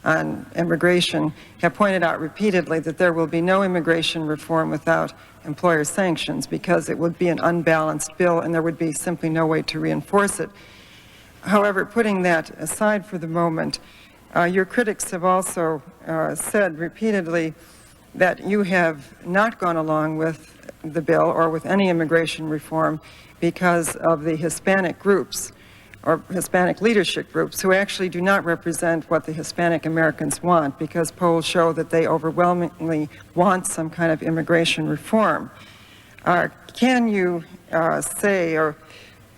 on Immigration, have pointed out repeatedly that there will be no immigration reform without employer sanctions because it would be an unbalanced bill and there would be simply no way to reinforce it. However, putting that aside for the moment, your critics have also said repeatedly that you have not gone along with the bill or with any immigration reform because of the Hispanic groups or Hispanic leadership groups who actually do not represent what the Hispanic Americans want, because polls show that they overwhelmingly want some kind of immigration reform. Can you say, or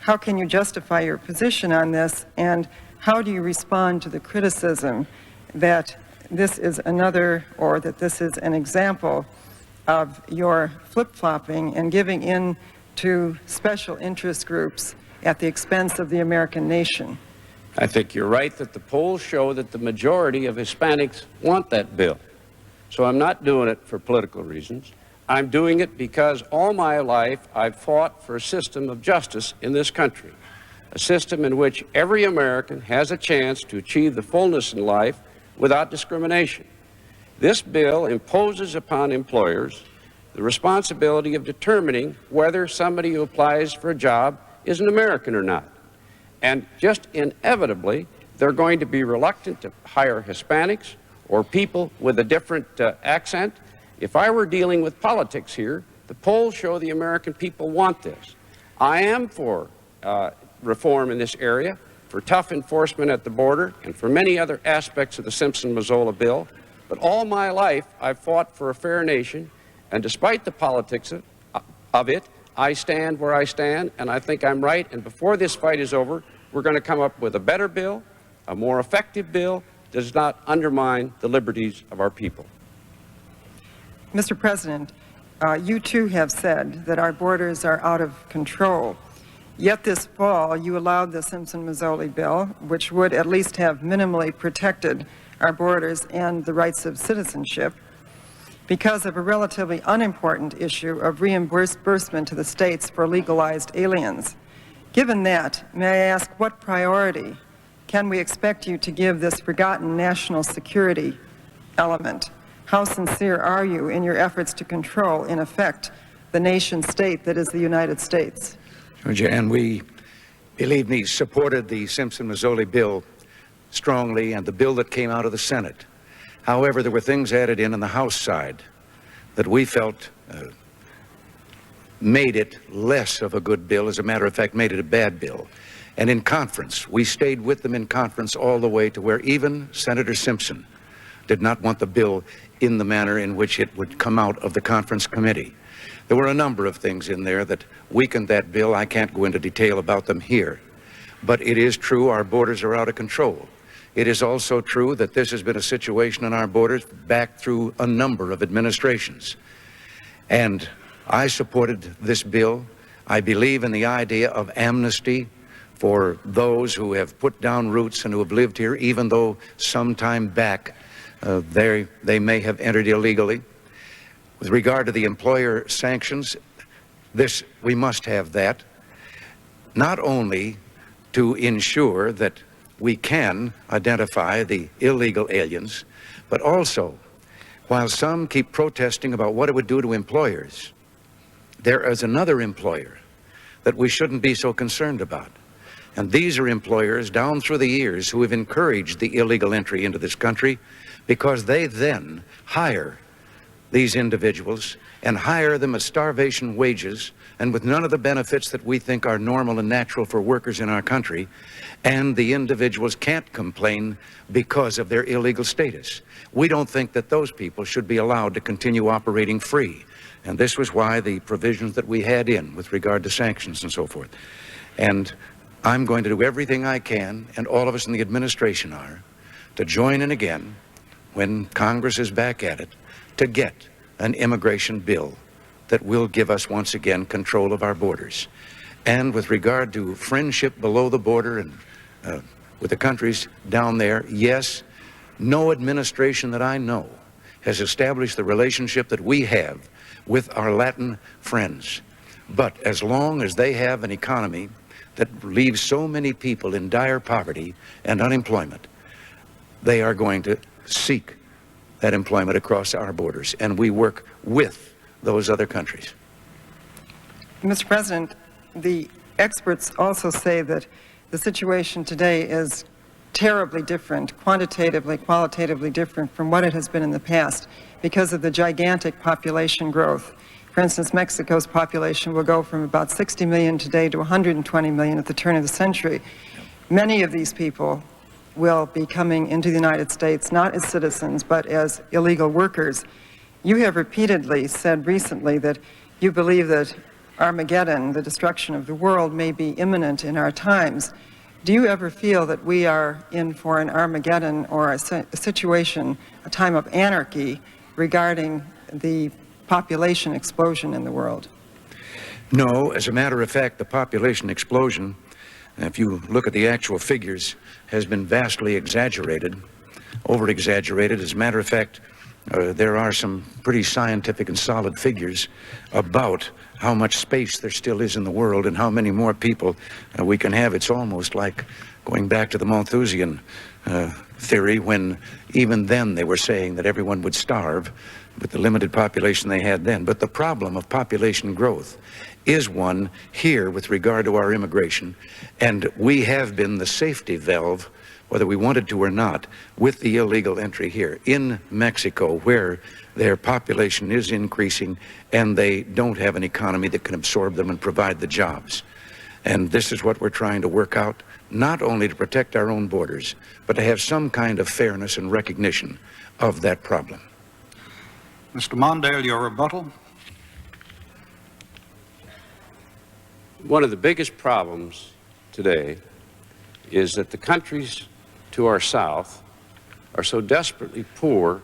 how can you justify your position on this, and how do you respond to the criticism that this is another, or that this is an example of your flip-flopping and giving in to special interest groups at the expense of the American nation? I think you're right that the polls show that the majority of Hispanics want that bill. So I'm not doing it for political reasons. I'm doing it because all my life I've fought for a system of justice in this country, a system in which every American has a chance to achieve the fullness in life without discrimination. This bill imposes upon employers the responsibility of determining whether somebody who applies for a job is an American or not. And just inevitably, they're going to be reluctant to hire Hispanics or people with a different accent. If I were dealing with politics here, the polls show the American people want this. I am for reform in this area, for tough enforcement at the border, and for many other aspects of the Simpson-Mazzola bill. But all my life, I've fought for a fair nation, and despite the politics of it, I stand where I stand, and I think I'm right. And before this fight is over, we're going to come up with a better bill, a more effective bill that does not undermine the liberties of our people. Mr. President, you too have said that our borders are out of control. Yet this fall, you allowed the Simpson-Mazzola bill, which would at least have minimally protected our borders and the rights of citizenship, because of a relatively unimportant issue of reimbursement to the states for legalized aliens. Given that, may I ask, what priority can we expect you to give this forgotten national security element? How sincere are you in your efforts to control, in effect, the nation state that is the United States? And we, believe me, supported the Simpson-Mazzola bill strongly and the bill that came out of the Senate. However, there were things added in the House side that we felt made it less of a good bill, as a matter of fact, made it a bad bill. And in conference, we stayed with them in conference all the way to where even Senator Simpson did not want the bill in the manner in which it would come out of the conference committee. There were a number of things in there that weakened that bill. I can't go into detail about them here. But it is true our borders are out of control. It is also true that this has been a situation on our borders back through a number of administrations. And I supported this bill. I believe in the idea of amnesty for those who have put down roots and who have lived here, even though some time back they may have entered illegally. With regard to the employer sanctions, we must have that, not only to ensure that we can identify the illegal aliens, but also, while some keep protesting about what it would do to employers, there is another employer that we shouldn't be so concerned about. And these are employers down through the years who have encouraged the illegal entry into this country, because they then hire these individuals and hire them at starvation wages and with none of the benefits that we think are normal and natural for workers in our country, and the individuals can't complain because of their illegal status. We don't think that those people should be allowed to continue operating free. And this was why the provisions that we had in with regard to sanctions and so forth. And I'm going to do everything I can, and all of us in the administration are, to join in again, when Congress is back at it, to get an immigration bill that will give us once again control of our borders. And with regard to friendship below the border and with the countries down there, yes, no administration that I know has established the relationship that we have with our Latin friends. But as long as they have an economy that leaves so many people in dire poverty and unemployment, they are going to seek that employment across our borders, and we work with those other countries. Mr. President, the experts also say that the situation today is terribly different, quantitatively, qualitatively different from what it has been in the past because of the gigantic population growth. For instance, Mexico's population will go from about 60 million today to 120 million at the turn of the century. Many of these people will be coming into the United States not as citizens but as illegal workers. You have repeatedly said recently that you believe that Armageddon, the destruction of the world, may be imminent in our times. Do you ever feel that we are in for an Armageddon or a situation, a time of anarchy regarding the population explosion in the world? No, as a matter of fact, the population explosion, if you look at the actual figures, has been vastly exaggerated, over-exaggerated. As a matter of fact, there are some pretty scientific and solid figures about how much space there still is in the world and how many more people we can have. It's almost like going back to the Malthusian theory, when even then they were saying that everyone would starve with the limited population they had then. But the problem of population growth is one here with regard to our immigration, and we have been the safety valve, whether we wanted to or not, with the illegal entry here in Mexico, where their population is increasing and they don't have an economy that can absorb them and provide the jobs. And this is what we're trying to work out, not only to protect our own borders, but to have some kind of fairness and recognition of that problem. Mr. Mondale, your rebuttal. One of the biggest problems today is that the countries to our south are so desperately poor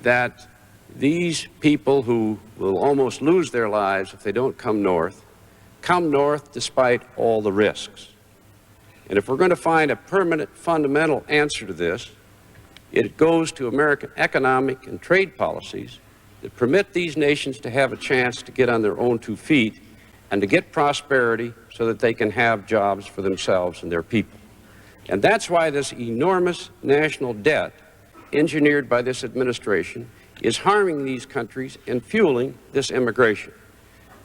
that these people who will almost lose their lives if they don't come north despite all the risks. And if we're going to find a permanent, fundamental answer to this, it goes to American economic and trade policies that permit these nations to have a chance to get on their own 2 feet and to get prosperity so that they can have jobs for themselves and their people. And that's why this enormous national debt engineered by this administration is harming these countries and fueling this immigration.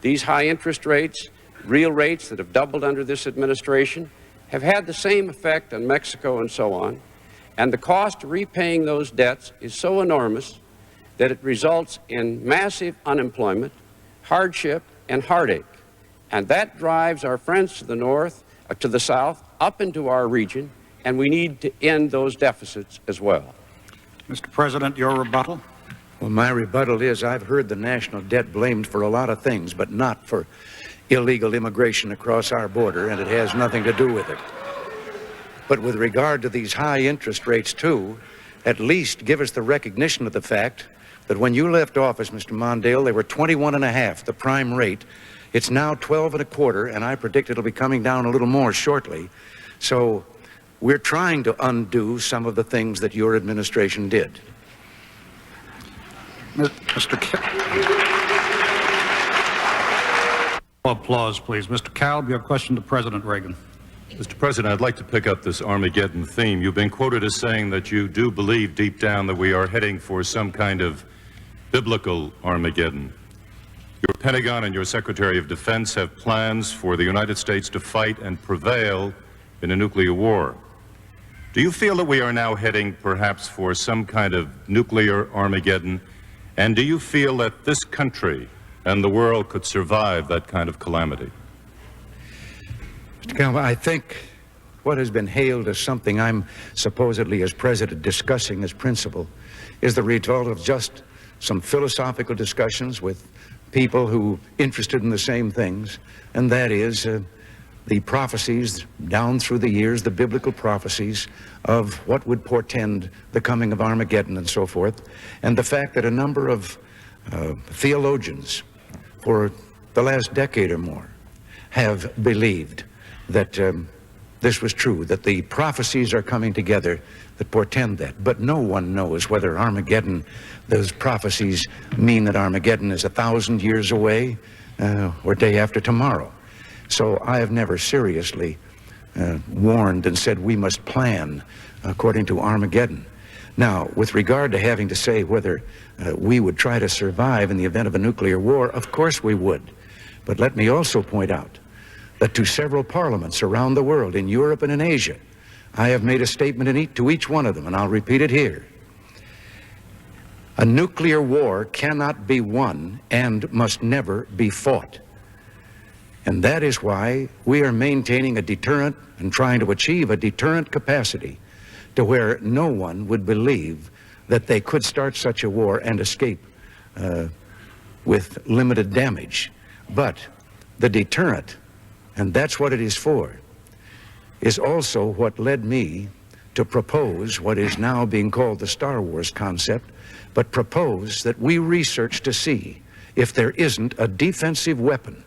These high interest rates, real rates that have doubled under this administration, have had the same effect on Mexico and so on. And the cost of repaying those debts is so enormous that it results in massive unemployment, hardship, and heartache. And that drives our friends to the north, to the south, up into our region, and we need to end those deficits as well. Mr. President, your rebuttal. Well, my rebuttal is I've heard the national debt blamed for a lot of things, but not for illegal immigration across our border, and it has nothing to do with it. But with regard to these high interest rates, too, at least give us the recognition of the fact that when you left office, Mr. Mondale, they were 21.5, the prime rate. It's now 12.25, and I predict it'll be coming down a little more shortly. So we're trying to undo some of the things that your administration did. Mr. Applause, please. Mr. Kalb, your question to President Reagan. Mr. President, I'd like to pick up this Armageddon theme. You've been quoted as saying that you do believe deep down that we are heading for some kind of biblical Armageddon. Your Pentagon and your Secretary of Defense have plans for the United States to fight and prevail in a nuclear war. Do you feel that we are now heading perhaps for some kind of nuclear Armageddon? And do you feel that this country and the world could survive that kind of calamity? Mr. Kalb, I think what has been hailed as something I'm supposedly, as president, discussing as principle is the result of just some philosophical discussions with people who are interested in the same things, and that is the prophecies down through the years, the biblical prophecies of what would portend the coming of Armageddon and so forth, and the fact that a number of theologians for the last decade or more, have believed that this was true, that the prophecies are coming together that portend that. But no one knows whether Armageddon, those prophecies mean that Armageddon is 1,000 years away or day after tomorrow. So I have never seriously warned and said we must plan according to Armageddon. Now, with regard to having to say whether we would try to survive in the event of a nuclear war, of course we would. But let me also point out that to several parliaments around the world, in Europe and in Asia, I have made a statement to each one of them, and I'll repeat it here. A nuclear war cannot be won and must never be fought. And that is why we are maintaining a deterrent and trying to achieve a deterrent capacity to where no one would believe that they could start such a war and escape with limited damage. But the deterrent, and that's what it is for, is also what led me to propose what is now being called the Star Wars concept, but propose that we research to see if there isn't a defensive weapon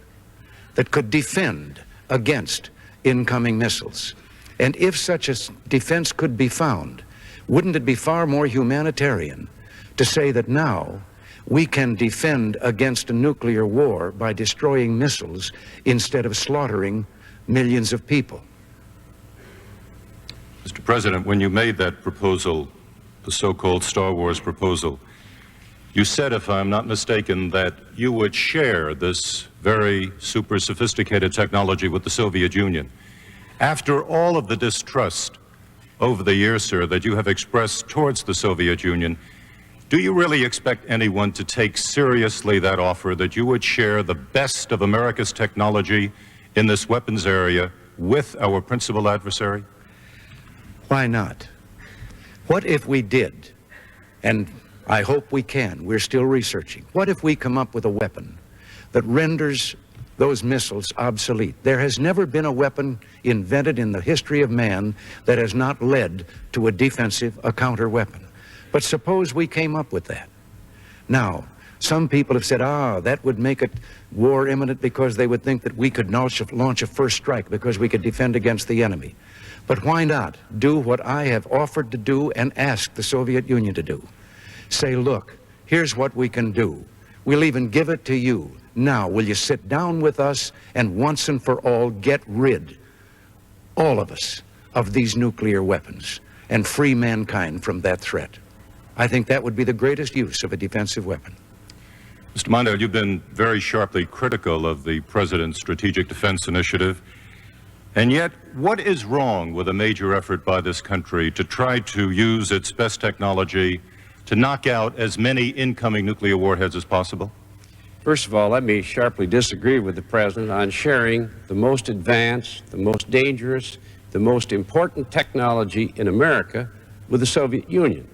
that could defend against incoming missiles. And if such a defense could be found, wouldn't it be far more humanitarian to say that now we can defend against a nuclear war by destroying missiles instead of slaughtering millions of people? Mr. President, when you made that proposal, the so-called Star Wars proposal, you said, if I'm not mistaken, that you would share this very super sophisticated technology with the Soviet Union. After all of the distrust over the years, sir, that you have expressed towards the Soviet Union, do you really expect anyone to take seriously that offer that you would share the best of America's technology in this weapons area with our principal adversary? Why not? What if we did? And I hope we can. We're still researching. What if we come up with a weapon that renders those missiles obsolete? There has never been a weapon invented in the history of man that has not led to a defensive, a counter weapon. But suppose we came up with that. Now, some people have said, that would make it war imminent because they would think that we could launch a first strike because we could defend against the enemy. But why not do what I have offered to do and ask the Soviet Union to do? Say, look, here's what we can do. We'll even give it to you. Now, will you sit down with us and once and for all get rid, all of us, of these nuclear weapons and free mankind from that threat? I think that would be the greatest use of a defensive weapon. Mr. Mondale, you've been very sharply critical of the President's Strategic Defense Initiative. And yet, what is wrong with a major effort by this country to try to use its best technology to knock out as many incoming nuclear warheads as possible? First of all, let me sharply disagree with the President on sharing the most advanced, the most dangerous, the most important technology in America with the Soviet Union.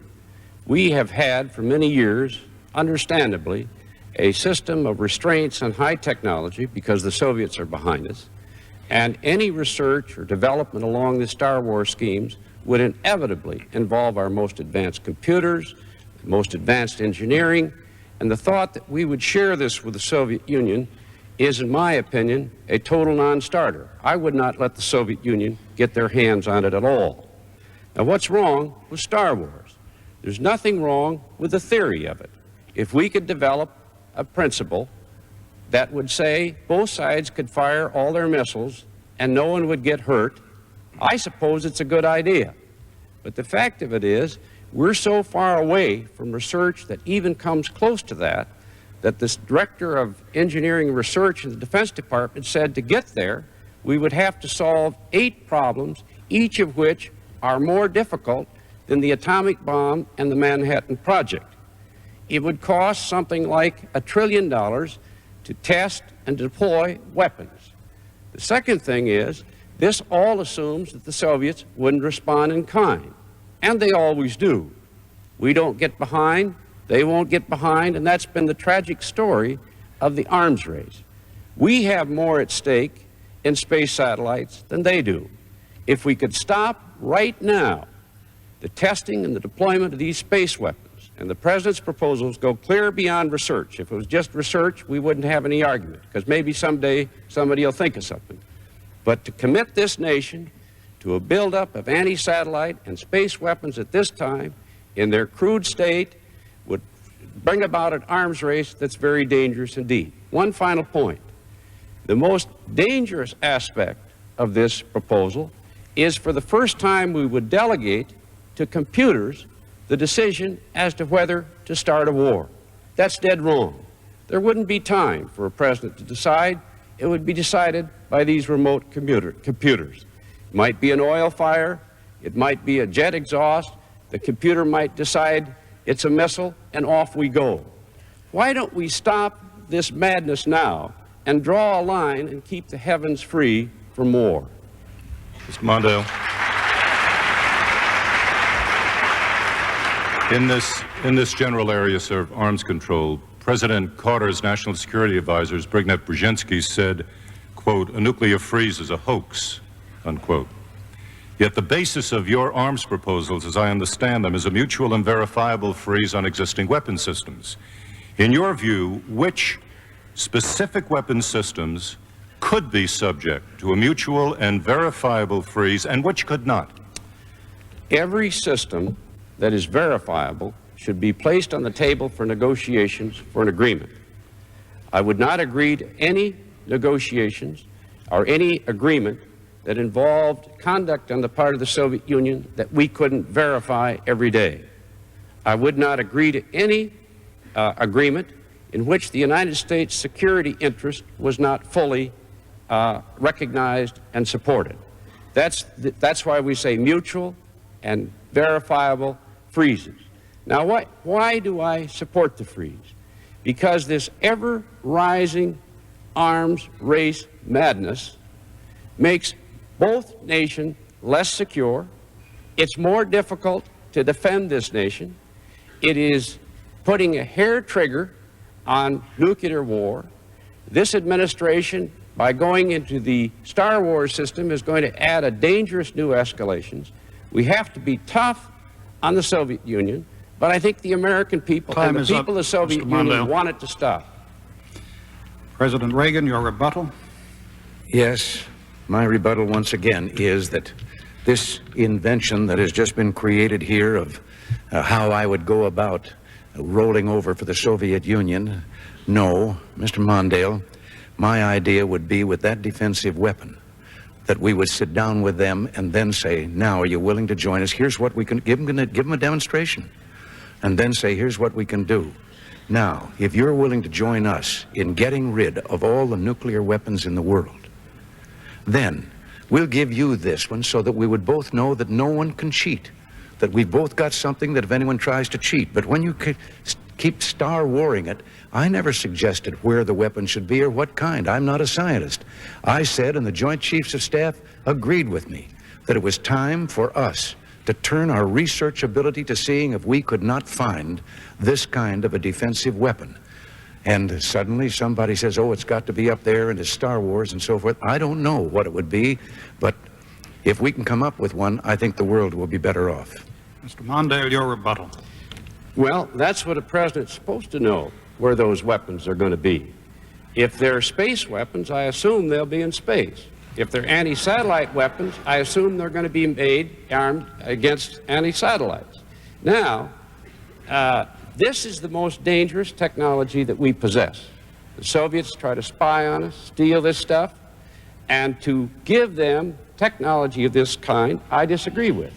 We have had for many years, understandably, a system of restraints on high technology because the Soviets are behind us, and any research or development along the Star Wars schemes would inevitably involve our most advanced computers, most advanced engineering, and the thought that we would share this with the Soviet Union is, in my opinion, a total non-starter. I would not let the Soviet Union get their hands on it at all. Now, what's wrong with Star Wars? There's nothing wrong with the theory of it. If we could develop a principle that would say both sides could fire all their missiles and no one would get hurt, I suppose it's a good idea. But the fact of it is, we're so far away from research that even comes close to that, that this director of engineering research in the Defense Department said to get there, we would have to solve 8 problems, each of which are more difficult than the atomic bomb and the Manhattan Project. It would cost something like $1 trillion to test and deploy weapons. The second thing is, this all assumes that the Soviets wouldn't respond in kind, and they always do. We don't get behind, they won't get behind, and that's been the tragic story of the arms race. We have more at stake in space satellites than they do. If we could stop right now the testing and the deployment of these space weapons, and the President's proposals go clear beyond research. If it was just research, we wouldn't have any argument, because maybe someday somebody will think of something. But to commit this nation to a buildup of anti-satellite and space weapons at this time, in their crude state, would bring about an arms race that's very dangerous indeed. One final point. The most dangerous aspect of this proposal is, for the first time, we would delegate to computers the decision as to whether to start a war. That's dead wrong. There wouldn't be time for a president to decide. It would be decided by these remote computers. It might be an oil fire. It might be a jet exhaust. The computer might decide it's a missile, and off we go. Why don't we stop this madness now and draw a line and keep the heavens free from war? Mr. Mondale. In this general area, sir, of arms control, President Carter's National Security Advisor, Zbigniew Brzezinski, said, quote, "A nuclear freeze is a hoax," unquote. Yet the basis of your arms proposals, as I understand them, is a mutual and verifiable freeze on existing weapon systems. In your view, which specific weapon systems could be subject to a mutual and verifiable freeze, and which could not? Every system that is verifiable should be placed on the table for negotiations for an agreement. I would not agree to any negotiations or any agreement that involved conduct on the part of the Soviet Union that we couldn't verify every day. I would not agree to any agreement in which the United States security interest was not fully recognized and supported. That's why we say mutual and verifiable freezes. Now, why do I support the freeze? Because this ever-rising arms race madness makes both nations less secure. It's more difficult to defend this nation. It is putting a hair trigger on nuclear war. This administration, by going into the Star Wars system, is going to add a dangerous new escalations. We have to be tough on the Soviet Union, but I think the American people and the people of the Soviet Union want it to stop. President Reagan, your rebuttal. Yes, my rebuttal once again is that this invention that has just been created here of how I would go about rolling over for the Soviet Union, no, Mr. Mondale, my idea would be with that defensive weapon, that we would sit down with them and then say, now, are you willing to join us? Here's what we can give them a demonstration, and then say, here's what we can do. Now, if you're willing to join us in getting rid of all the nuclear weapons in the world, then we'll give you this one so that we would both know that no one can cheat, that we've both got something that if anyone tries to cheat. But when you keep star warring it, I never suggested where the weapon should be or what kind. I'm not a scientist. I said, and the Joint Chiefs of Staff agreed with me, that it was time for us to turn our research ability to seeing if we could not find this kind of a defensive weapon. And suddenly somebody says, oh, it's got to be up there and it's Star Wars and so forth. I don't know what it would be, but if we can come up with one, I think the world will be better off. Mr. Mondale, your rebuttal. Well, that's what a president's supposed to know, where those weapons are going to be. If they're space weapons, I assume they'll be in space. If they're anti-satellite weapons, I assume they're going to be made armed against anti-satellites. Now, this is the most dangerous technology that we possess. The Soviets try to spy on us, steal this stuff, and to give them technology of this kind, I disagree with.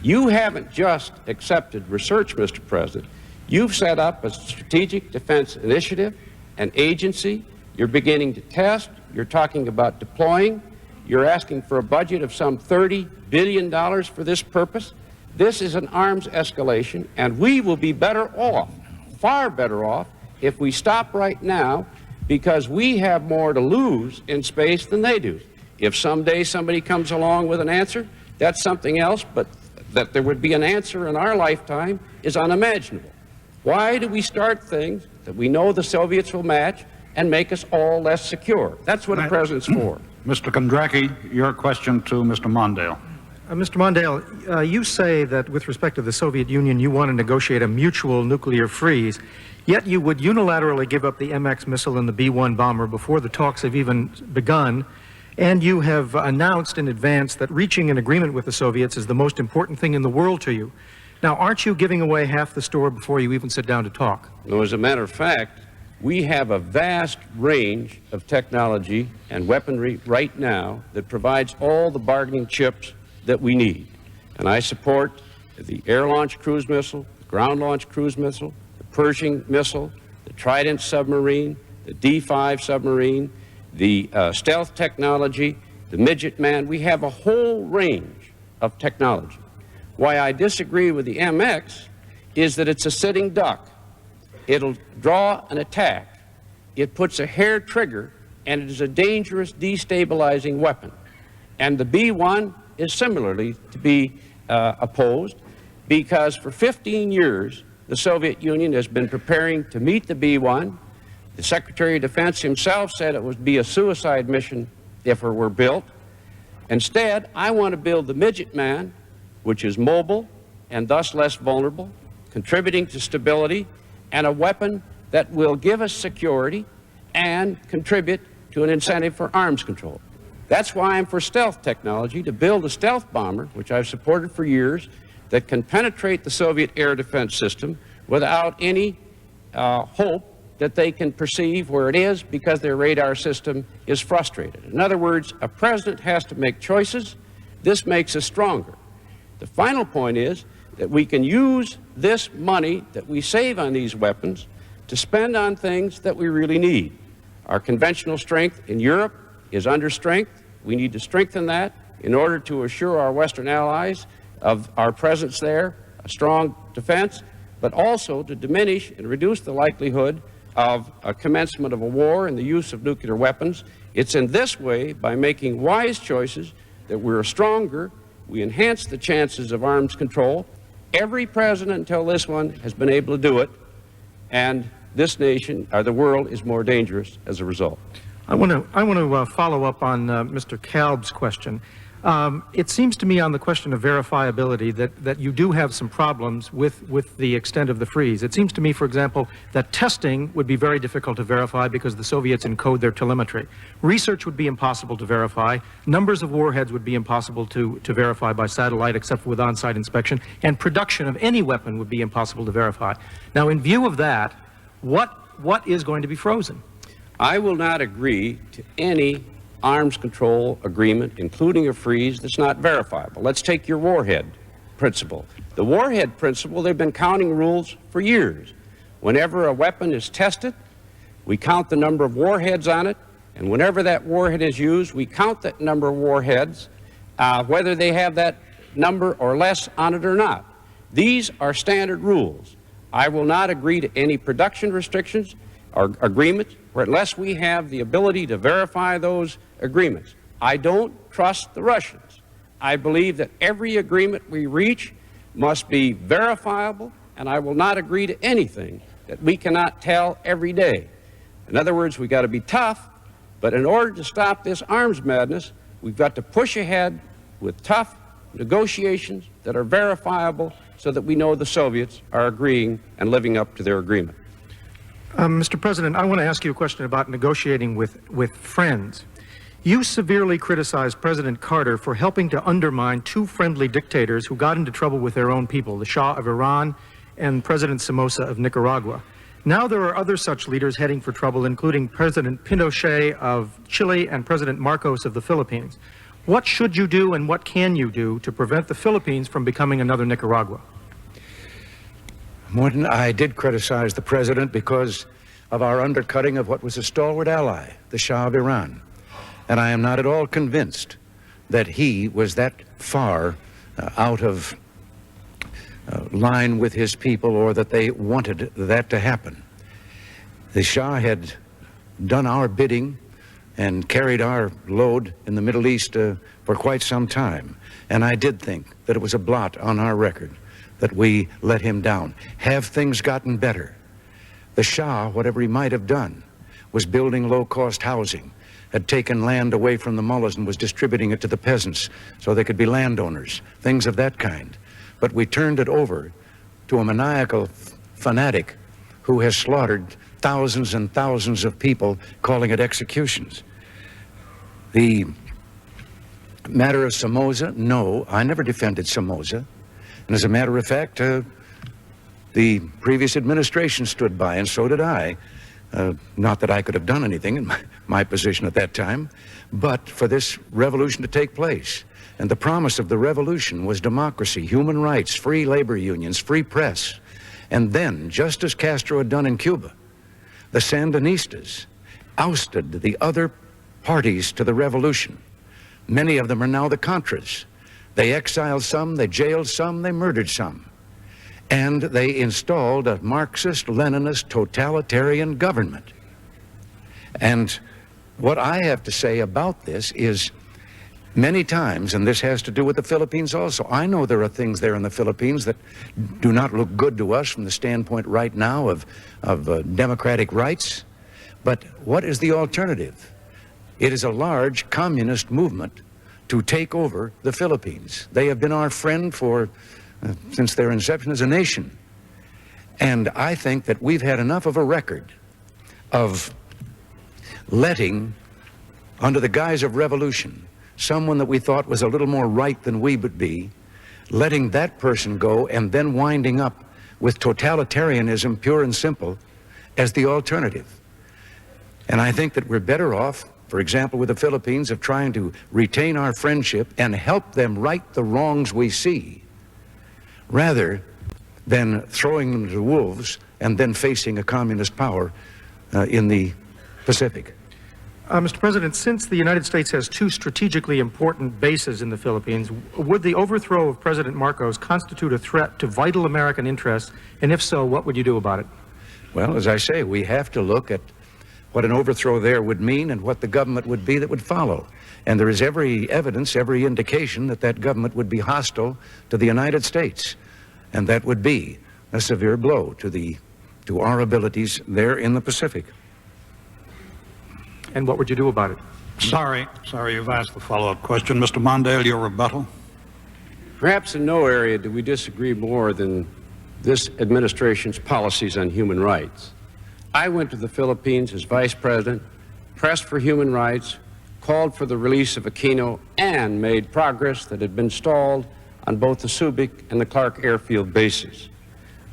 You haven't just accepted research, Mr. President. You've set up a strategic defense initiative, an agency. You're beginning to test. You're talking about deploying. You're asking for a budget of some $30 billion for this purpose. This is an arms escalation, and we will be better off, far better off, if we stop right now, because we have more to lose in space than they do. If someday somebody comes along with an answer, that's something else, but that there would be an answer in our lifetime is unimaginable. Why do we start things that we know the Soviets will match and make us all less secure? That's what a president's for. Mr. Kondracki, your question to Mr. Mondale. Mr. Mondale, you say that with respect to the Soviet Union, you want to negotiate a mutual nuclear freeze, yet you would unilaterally give up the MX missile and the B-1 bomber before the talks have even begun, and you have announced in advance that reaching an agreement with the Soviets is the most important thing in the world to you. Now, aren't you giving away half the store before you even sit down to talk? No, as a matter of fact, we have a vast range of technology and weaponry right now that provides all the bargaining chips that we need. And I support the air-launched cruise missile, the ground-launched cruise missile, the Pershing missile, the Trident submarine, the D-5 submarine, the stealth technology, the Midget Man. We have a whole range of technology. Why I disagree with the MX is that it's a sitting duck. It'll draw an attack. It puts a hair trigger, and it is a dangerous destabilizing weapon. And the B-1 is similarly to be opposed, because for 15 years, the Soviet Union has been preparing to meet the B-1. The Secretary of Defense himself said it would be a suicide mission if it were built. Instead, I want to build the Midget Man, which is mobile and thus less vulnerable, contributing to stability, and a weapon that will give us security and contribute to an incentive for arms control. That's why I'm for stealth technology, to build a stealth bomber, which I've supported for years, that can penetrate the Soviet air defense system without any hope that they can perceive where it is because their radar system is frustrated. In other words, a president has to make choices. This makes us stronger. The final point is that we can use this money that we save on these weapons to spend on things that we really need. Our conventional strength in Europe is under strength. We need to strengthen that in order to assure our Western allies of our presence there, a strong defense, but also to diminish and reduce the likelihood of a commencement of a war and the use of nuclear weapons. It's in this way, by making wise choices, that we're stronger, we enhance the chances of arms control. Every president until this one has been able to do it, and this nation, or the world, is more dangerous as a result. I want to follow up on Mr. Kalb's question. It seems to me on the question of verifiability that you do have some problems with the extent of the freeze. It seems to me, for example, that testing would be very difficult to verify because the Soviets encode their telemetry. Research would be impossible to verify. Numbers of warheads would be impossible to verify by satellite except with on-site inspection. And production of any weapon would be impossible to verify. Now, in view of that, what is going to be frozen? I will not agree to any arms control agreement, including a freeze, that's not verifiable. Let's take your warhead principle. The warhead principle, there have been counting rules for years. Whenever a weapon is tested, we count the number of warheads on it, and whenever that warhead is used, we count that number of warheads, whether they have that number or less on it or not. These are standard rules. I will not agree to any production restrictions or agreements unless we have the ability to verify those agreements. I don't trust the Russians. I believe that every agreement we reach must be verifiable, and I will not agree to anything that we cannot tell every day. In other words, we've got to be tough, but in order to stop this arms madness, we've got to push ahead with tough negotiations that are verifiable so that we know the Soviets are agreeing and living up to their agreement. Mr. President, I want to ask you a question about negotiating with friends. You severely criticized President Carter for helping to undermine two friendly dictators who got into trouble with their own people, the Shah of Iran and President Somoza of Nicaragua. Now there are other such leaders heading for trouble, including President Pinochet of Chile and President Marcos of the Philippines. What should you do and what can you do to prevent the Philippines from becoming another Nicaragua? Morton, I did criticize the president because of our undercutting of what was a stalwart ally, the Shah of Iran. And I am not at all convinced that he was that far out of line with his people, or that they wanted that to happen. The Shah had done our bidding and carried our load in the Middle East for quite some time. And I did think that it was a blot on our record that we let him down. Have things gotten better? The Shah, whatever he might have done, was building low-cost housing, had taken land away from the mullahs and was distributing it to the peasants so they could be landowners, things of that kind. But we turned it over to a maniacal fanatic who has slaughtered thousands and thousands of people, calling it executions. The matter of Somoza, no, I never defended Somoza. And as a matter of fact, the previous administration stood by, and so did I. Not that I could have done anything in my position at that time, but for this revolution to take place. And the promise of the revolution was democracy, human rights, free labor unions, free press. And then, just as Castro had done in Cuba, the Sandinistas ousted the other parties to the revolution. Many of them are now the Contras. They exiled some, they jailed some, they murdered some. And they installed a Marxist-Leninist totalitarian government. And what I have to say about this is, many times, and this has to do with the Philippines also, I know there are things there in the Philippines that do not look good to us from the standpoint right now of democratic rights. But what is the alternative? It is a large communist movement to take over the Philippines. They have been our friend for since their inception as a nation. And I think that we've had enough of a record of letting, under the guise of revolution, someone that we thought was a little more right than we would be, letting that person go and then winding up with totalitarianism, pure and simple, as the alternative. And I think that we're better off, for example, with the Philippines, of trying to retain our friendship and help them right the wrongs we see, rather than throwing them to the wolves and then facing a communist power in the Pacific. Mr. President, since the United States has two strategically important bases in the Philippines, would the overthrow of President Marcos constitute a threat to vital American interests? And if so, what would you do about it? Well, as I say, we have to look at what an overthrow there would mean and what the government would be that would follow. And there is every evidence, every indication that that government would be hostile to the United States. And that would be a severe blow to our abilities there in the Pacific. And what would you do about it? Sorry, you've asked the follow-up question. Mr. Mondale, your rebuttal. Perhaps in no area do we disagree more than this administration's policies on human rights. I went to the Philippines as vice president, pressed for human rights, called for the release of Aquino, and made progress that had been stalled on both the Subic and the Clark airfield bases.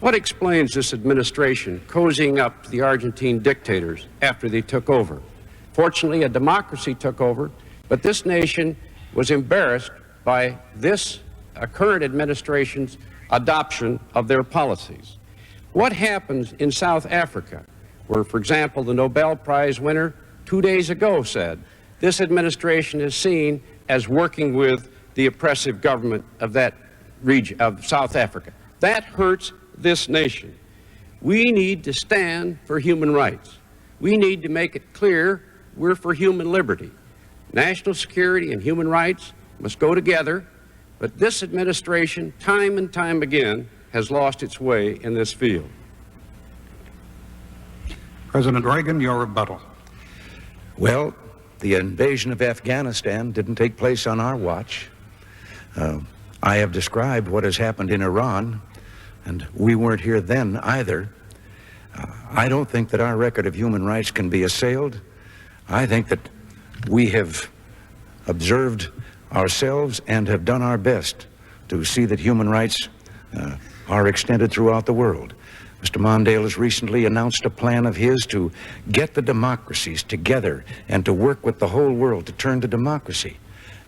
What explains this administration cozying up to the Argentine dictators after they took over? Fortunately, a democracy took over, but this nation was embarrassed by this current administration's adoption of their policies. What happens in South Africa, where, for example, the Nobel Prize winner 2 days ago said, this administration is seen as working with the oppressive government of that region, of South Africa. That hurts this nation. We need to stand for human rights. We need to make it clear we're for human liberty. National security and human rights must go together, but this administration, time and time again, has lost its way in this field. President Reagan, your rebuttal. Well, the invasion of Afghanistan didn't take place on our watch. I have described what has happened in Iran, and we weren't here then either. I don't think that our record of human rights can be assailed. I think that we have observed ourselves and have done our best to see that human rights are extended throughout the world. Mr. Mondale has recently announced a plan of his to get the democracies together and to work with the whole world to turn to democracy.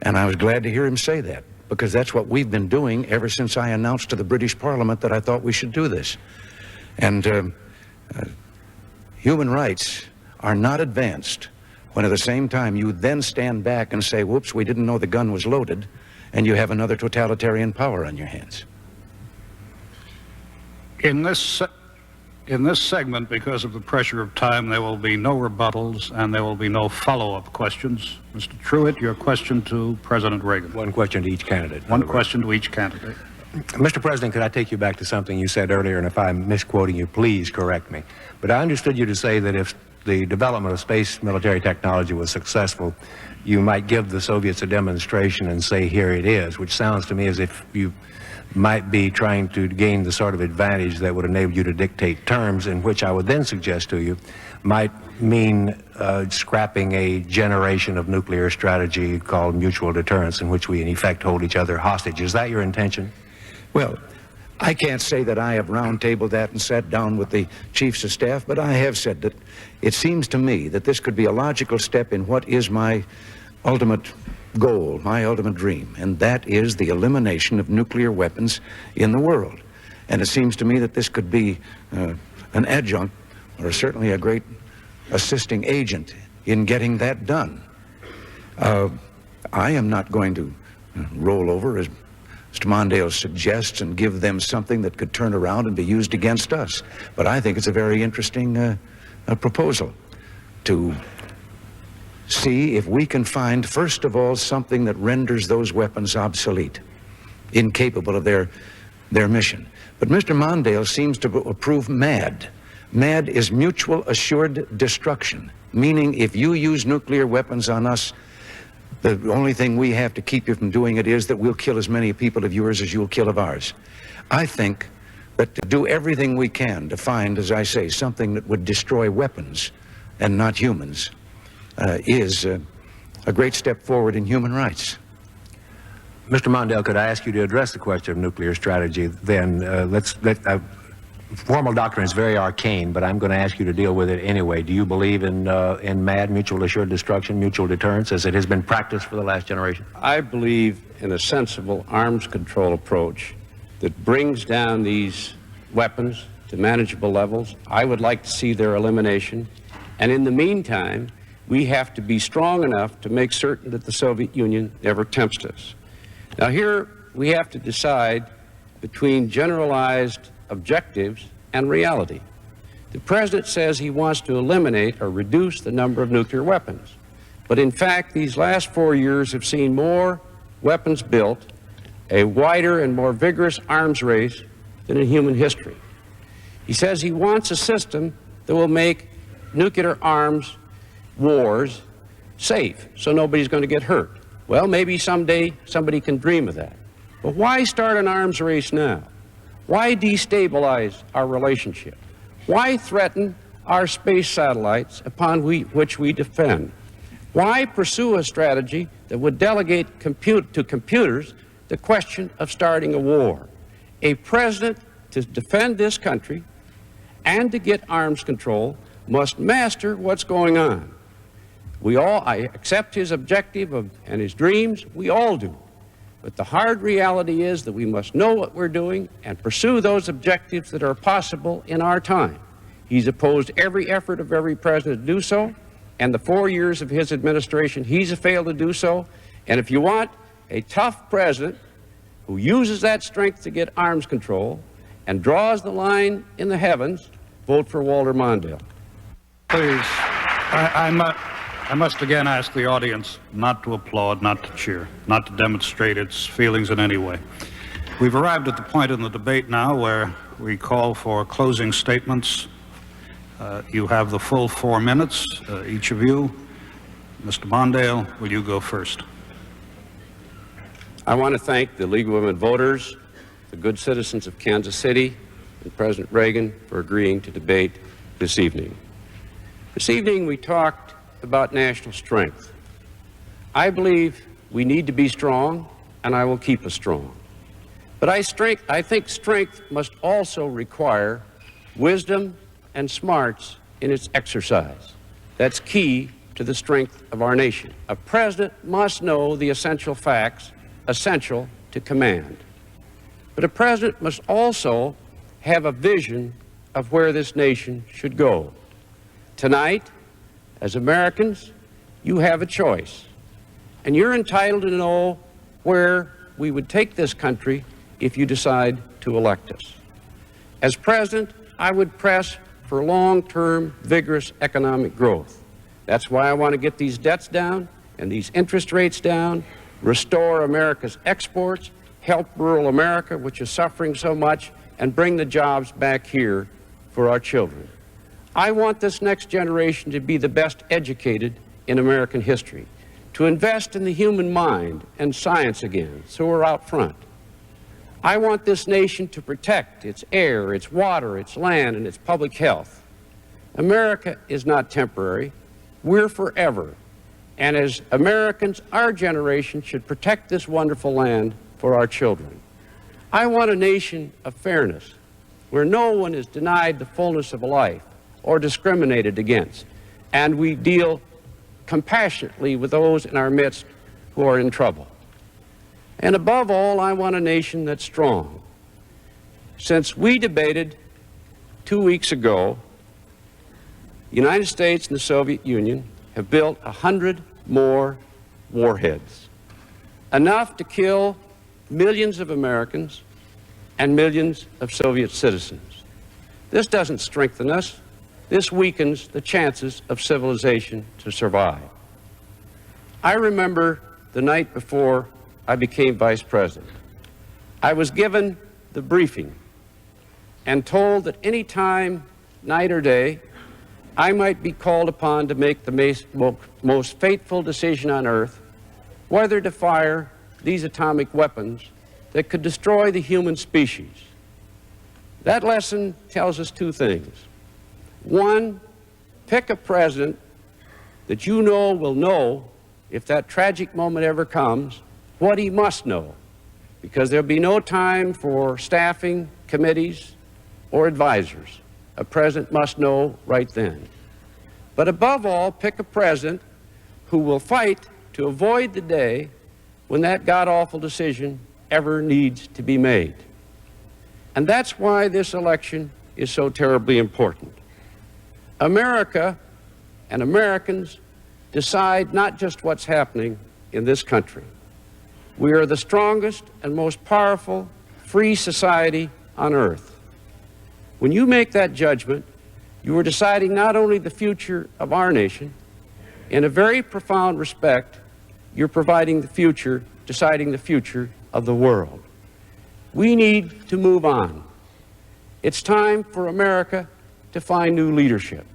And I was glad to hear him say that, because that's what we've been doing ever since I announced to the British Parliament that I thought we should do this. And human rights are not advanced when at the same time you then stand back and say, whoops, we didn't know the gun was loaded, and you have another totalitarian power on your hands. In this segment, because of the pressure of time, there will be no rebuttals and there will be no follow-up questions. Mr. Truitt, your question to President Reagan. One question to each candidate. One question to each candidate. Mr. President, could I take you back to something you said earlier, and if I'm misquoting you, please correct me. But I understood you to say that if the development of space military technology was successful, you might give the Soviets a demonstration and say, here it is, which sounds to me as if you might be trying to gain the sort of advantage that would enable you to dictate terms, in which I would then suggest to you might mean scrapping a generation of nuclear strategy called mutual deterrence, in which we in effect hold each other hostage. Is that your intention? Well, I can't say that I have roundtabled that and sat down with the chiefs of staff, but I have said that it seems to me that this could be a logical step in what is my ultimate goal, my ultimate dream, and that is the elimination of nuclear weapons in the world. And it seems to me that this could be an adjunct, or certainly a great assisting agent in getting that done. I am not going to roll over, as Mr. Mondale suggests, and give them something that could turn around and be used against us. But I think it's a very interesting proposal to see if we can find, first of all, something that renders those weapons obsolete, incapable of their mission. But Mr. Mondale seems to approve MAD. MAD is mutual assured destruction, meaning if you use nuclear weapons on us, the only thing we have to keep you from doing it is that we'll kill as many people of yours as you'll kill of ours. I think that to do everything we can to find, as I say, something that would destroy weapons and not humans is a great step forward in human rights. Mr. Mondale, could I ask you to address the question of nuclear strategy? Then formal doctrine is very arcane, but I'm going to ask you to deal with it anyway. Do you believe in MAD, mutual assured destruction, mutual deterrence, as it has been practiced for the last generation? I believe in a sensible arms control approach that brings down these weapons to manageable levels. I would like to see their elimination. And in the meantime, we have to be strong enough to make certain that the Soviet Union never tempts us. Now here we have to decide between generalized objectives and reality. The President says he wants to eliminate or reduce the number of nuclear weapons. But in fact, these last 4 years have seen more weapons built, a wider and more vigorous arms race than in human history. He says he wants a system that will make nuclear arms wars safe, so nobody's going to get hurt. Well, maybe someday somebody can dream of that. But why start an arms race now? Why destabilize our relationship? Why threaten our space satellites upon which we defend? Why pursue a strategy that would delegate to computers the question of starting a war? A president, to defend this country and to get arms control, must master what's going on. I accept his objective and his dreams, we all do. But the hard reality is that we must know what we're doing and pursue those objectives that are possible in our time. He's opposed every effort of every president to do so, and the 4 years of his administration, he's failed to do so. And if you want a tough president who uses that strength to get arms control and draws the line in the heavens, vote for Walter Mondale. Please, I must again ask the audience not to applaud, not to cheer, not to demonstrate its feelings in any way. We've arrived at the point in the debate now where we call for closing statements. You have the full 4 minutes, each of you. Mr. Mondale, will you go first? I want to thank the League of Women Voters, the good citizens of Kansas City, and President Reagan for agreeing to debate this evening. This evening we talked about national strength. I believe we need to be strong, and I will keep us strong. But I think strength must also require wisdom and smarts in its exercise. That's key to the strength of our nation. A president must know the essential facts essential to command. But a president must also have a vision of where this nation should go. Tonight, as Americans, you have a choice, and you're entitled to know where we would take this country if you decide to elect us. As president, I would press for long-term, vigorous economic growth. That's why I want to get these debts down and these interest rates down, restore America's exports, help rural America, which is suffering so much, and bring the jobs back here for our children. I want this next generation to be the best educated in American history, to invest in the human mind and science again, so we're out front. I want this nation to protect its air, its water, its land, and its public health. America is not temporary. We're forever. And as Americans, our generation should protect this wonderful land for our children. I want a nation of fairness, where no one is denied the fullness of life or discriminated against, and we deal compassionately with those in our midst who are in trouble. And above all, I want a nation that's strong. Since we debated 2 weeks ago, the United States and the Soviet Union have built 100 more warheads, enough to kill millions of Americans and millions of Soviet citizens. This doesn't strengthen us. This weakens the chances of civilization to survive. I remember the night before I became vice president. I was given the briefing and told that any time, night or day, I might be called upon to make the most fateful decision on earth, whether to fire these atomic weapons that could destroy the human species. That lesson tells us two things. One, pick a president that you know will know, if that tragic moment ever comes, what he must know, because there'll be no time for staffing committees or advisors. A president must know right then. But above all, pick a president who will fight to avoid the day when that god-awful decision ever needs to be made. And that's why this election is so terribly important. America and Americans decide not just what's happening in this country. We are the strongest and most powerful free society on earth. When you make that judgment, you are deciding not only the future of our nation, in a very profound respect, you're deciding the future of the world. We need to move on. It's time for America to find new leadership.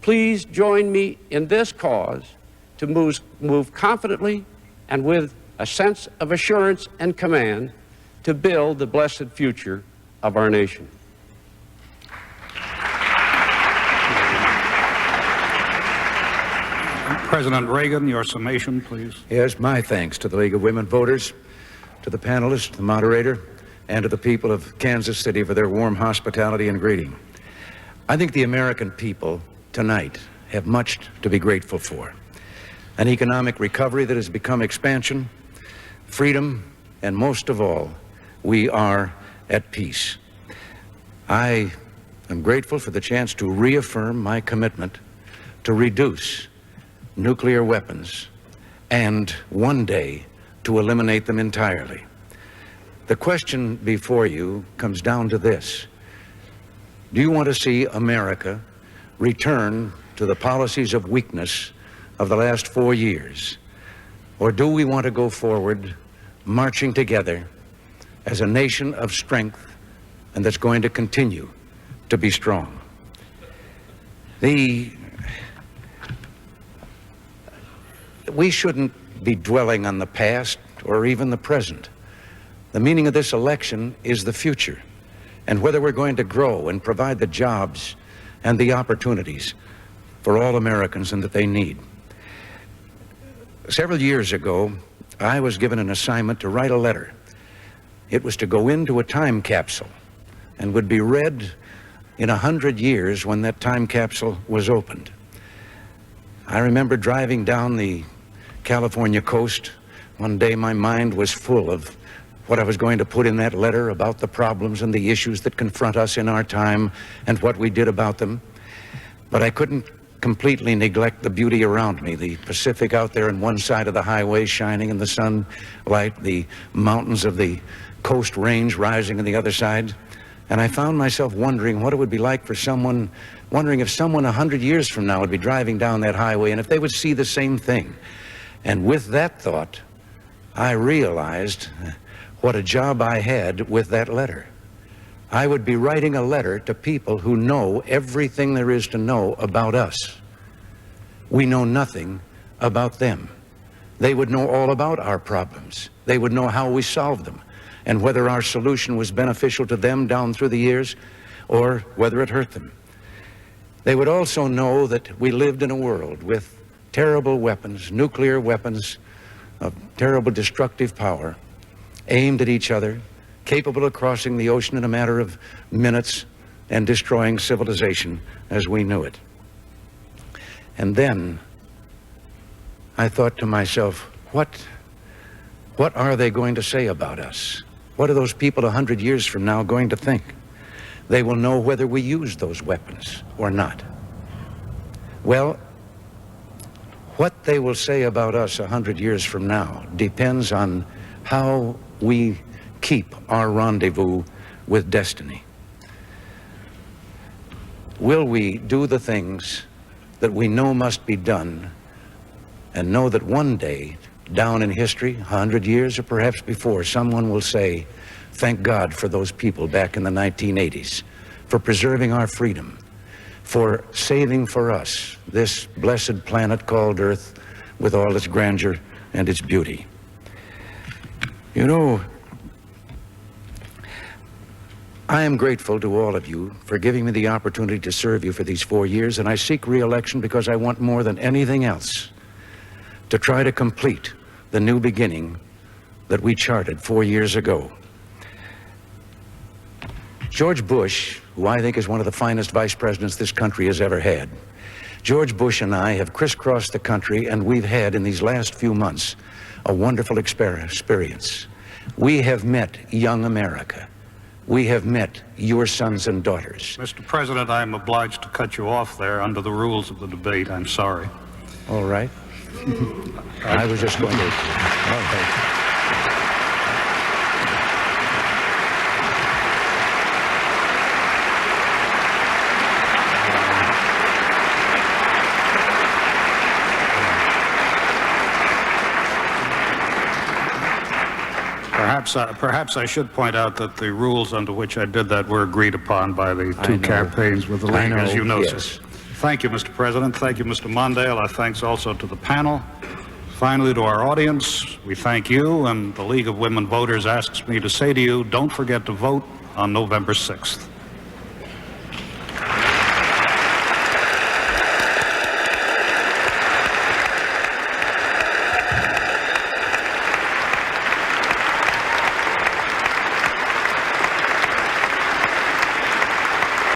Please join me in this cause to move confidently and with a sense of assurance and command to build the blessed future of our nation. President Reagan, your summation, please. Yes, my thanks to the League of Women Voters, to the panelists, the moderator, and to the people of Kansas City for their warm hospitality and greeting. I think the American people tonight have much to be grateful for. An economic recovery that has become expansion, freedom, and most of all, we are at peace. I am grateful for the chance to reaffirm my commitment to reduce nuclear weapons and one day to eliminate them entirely. The question before you comes down to this. Do you want to see America return to the policies of weakness of the last 4 years? Or do we want to go forward marching together as a nation of strength and that's going to continue to be strong? We shouldn't be dwelling on the past or even the present. The meaning of this election is the future and whether we're going to grow and provide the jobs and the opportunities for all Americans and that they need. Several years ago, I was given an assignment to write a letter. It was to go into a time capsule and would be read in 100 years when that time capsule was opened. I remember driving down the California coast. One day my mind was full of what I was going to put in that letter about the problems and the issues that confront us in our time and what we did about them. But I couldn't completely neglect the beauty around me, the Pacific out there on one side of the highway shining in the sunlight, the mountains of the Coast Range rising on the other side. And I found myself wondering what it would be like for someone, wondering if someone 100 years from now would be driving down that highway and if they would see the same thing. And with that thought, I realized what a job I had with that letter. I would be writing a letter to people who know everything there is to know about us. We know nothing about them. They would know all about our problems. They would know how we solved them and whether our solution was beneficial to them down through the years or whether it hurt them. They would also know that we lived in a world with terrible weapons, nuclear weapons of terrible destructive power, aimed at each other, capable of crossing the ocean in a matter of minutes and destroying civilization as we knew it. And then I thought to myself, what are they going to say about us? What are those people 100 years from now going to think? They will know whether we used those weapons or not. Well, what they will say about us 100 years from now depends on how we keep our rendezvous with destiny. Will we do the things that we know must be done and know that one day, down in history, 100 years or perhaps before, someone will say, thank God for those people back in the 1980s, for preserving our freedom, for saving for us this blessed planet called Earth with all its grandeur and its beauty. You know, I am grateful to all of you for giving me the opportunity to serve you for these 4 years, and I seek re-election because I want more than anything else to try to complete the new beginning that we charted 4 years ago. George Bush, who I think is one of the finest vice presidents this country has ever had, George Bush and I have crisscrossed the country, and we've had in these last few months a wonderful experience. We have met young America. We have met your sons and daughters. Mr. President, I am obliged to cut you off there under the rules of the debate. I'm sorry. All right. I was just going to... Okay. Perhaps I should point out that the rules under which I did that were agreed upon by the two campaigns with the League, as you know, yes. sir. Thank you, Mr. President. Thank you, Mr. Mondale. Our thanks also to the panel. Finally, to our audience, we thank you, and the League of Women Voters asks me to say to you, don't forget to vote on November 6th.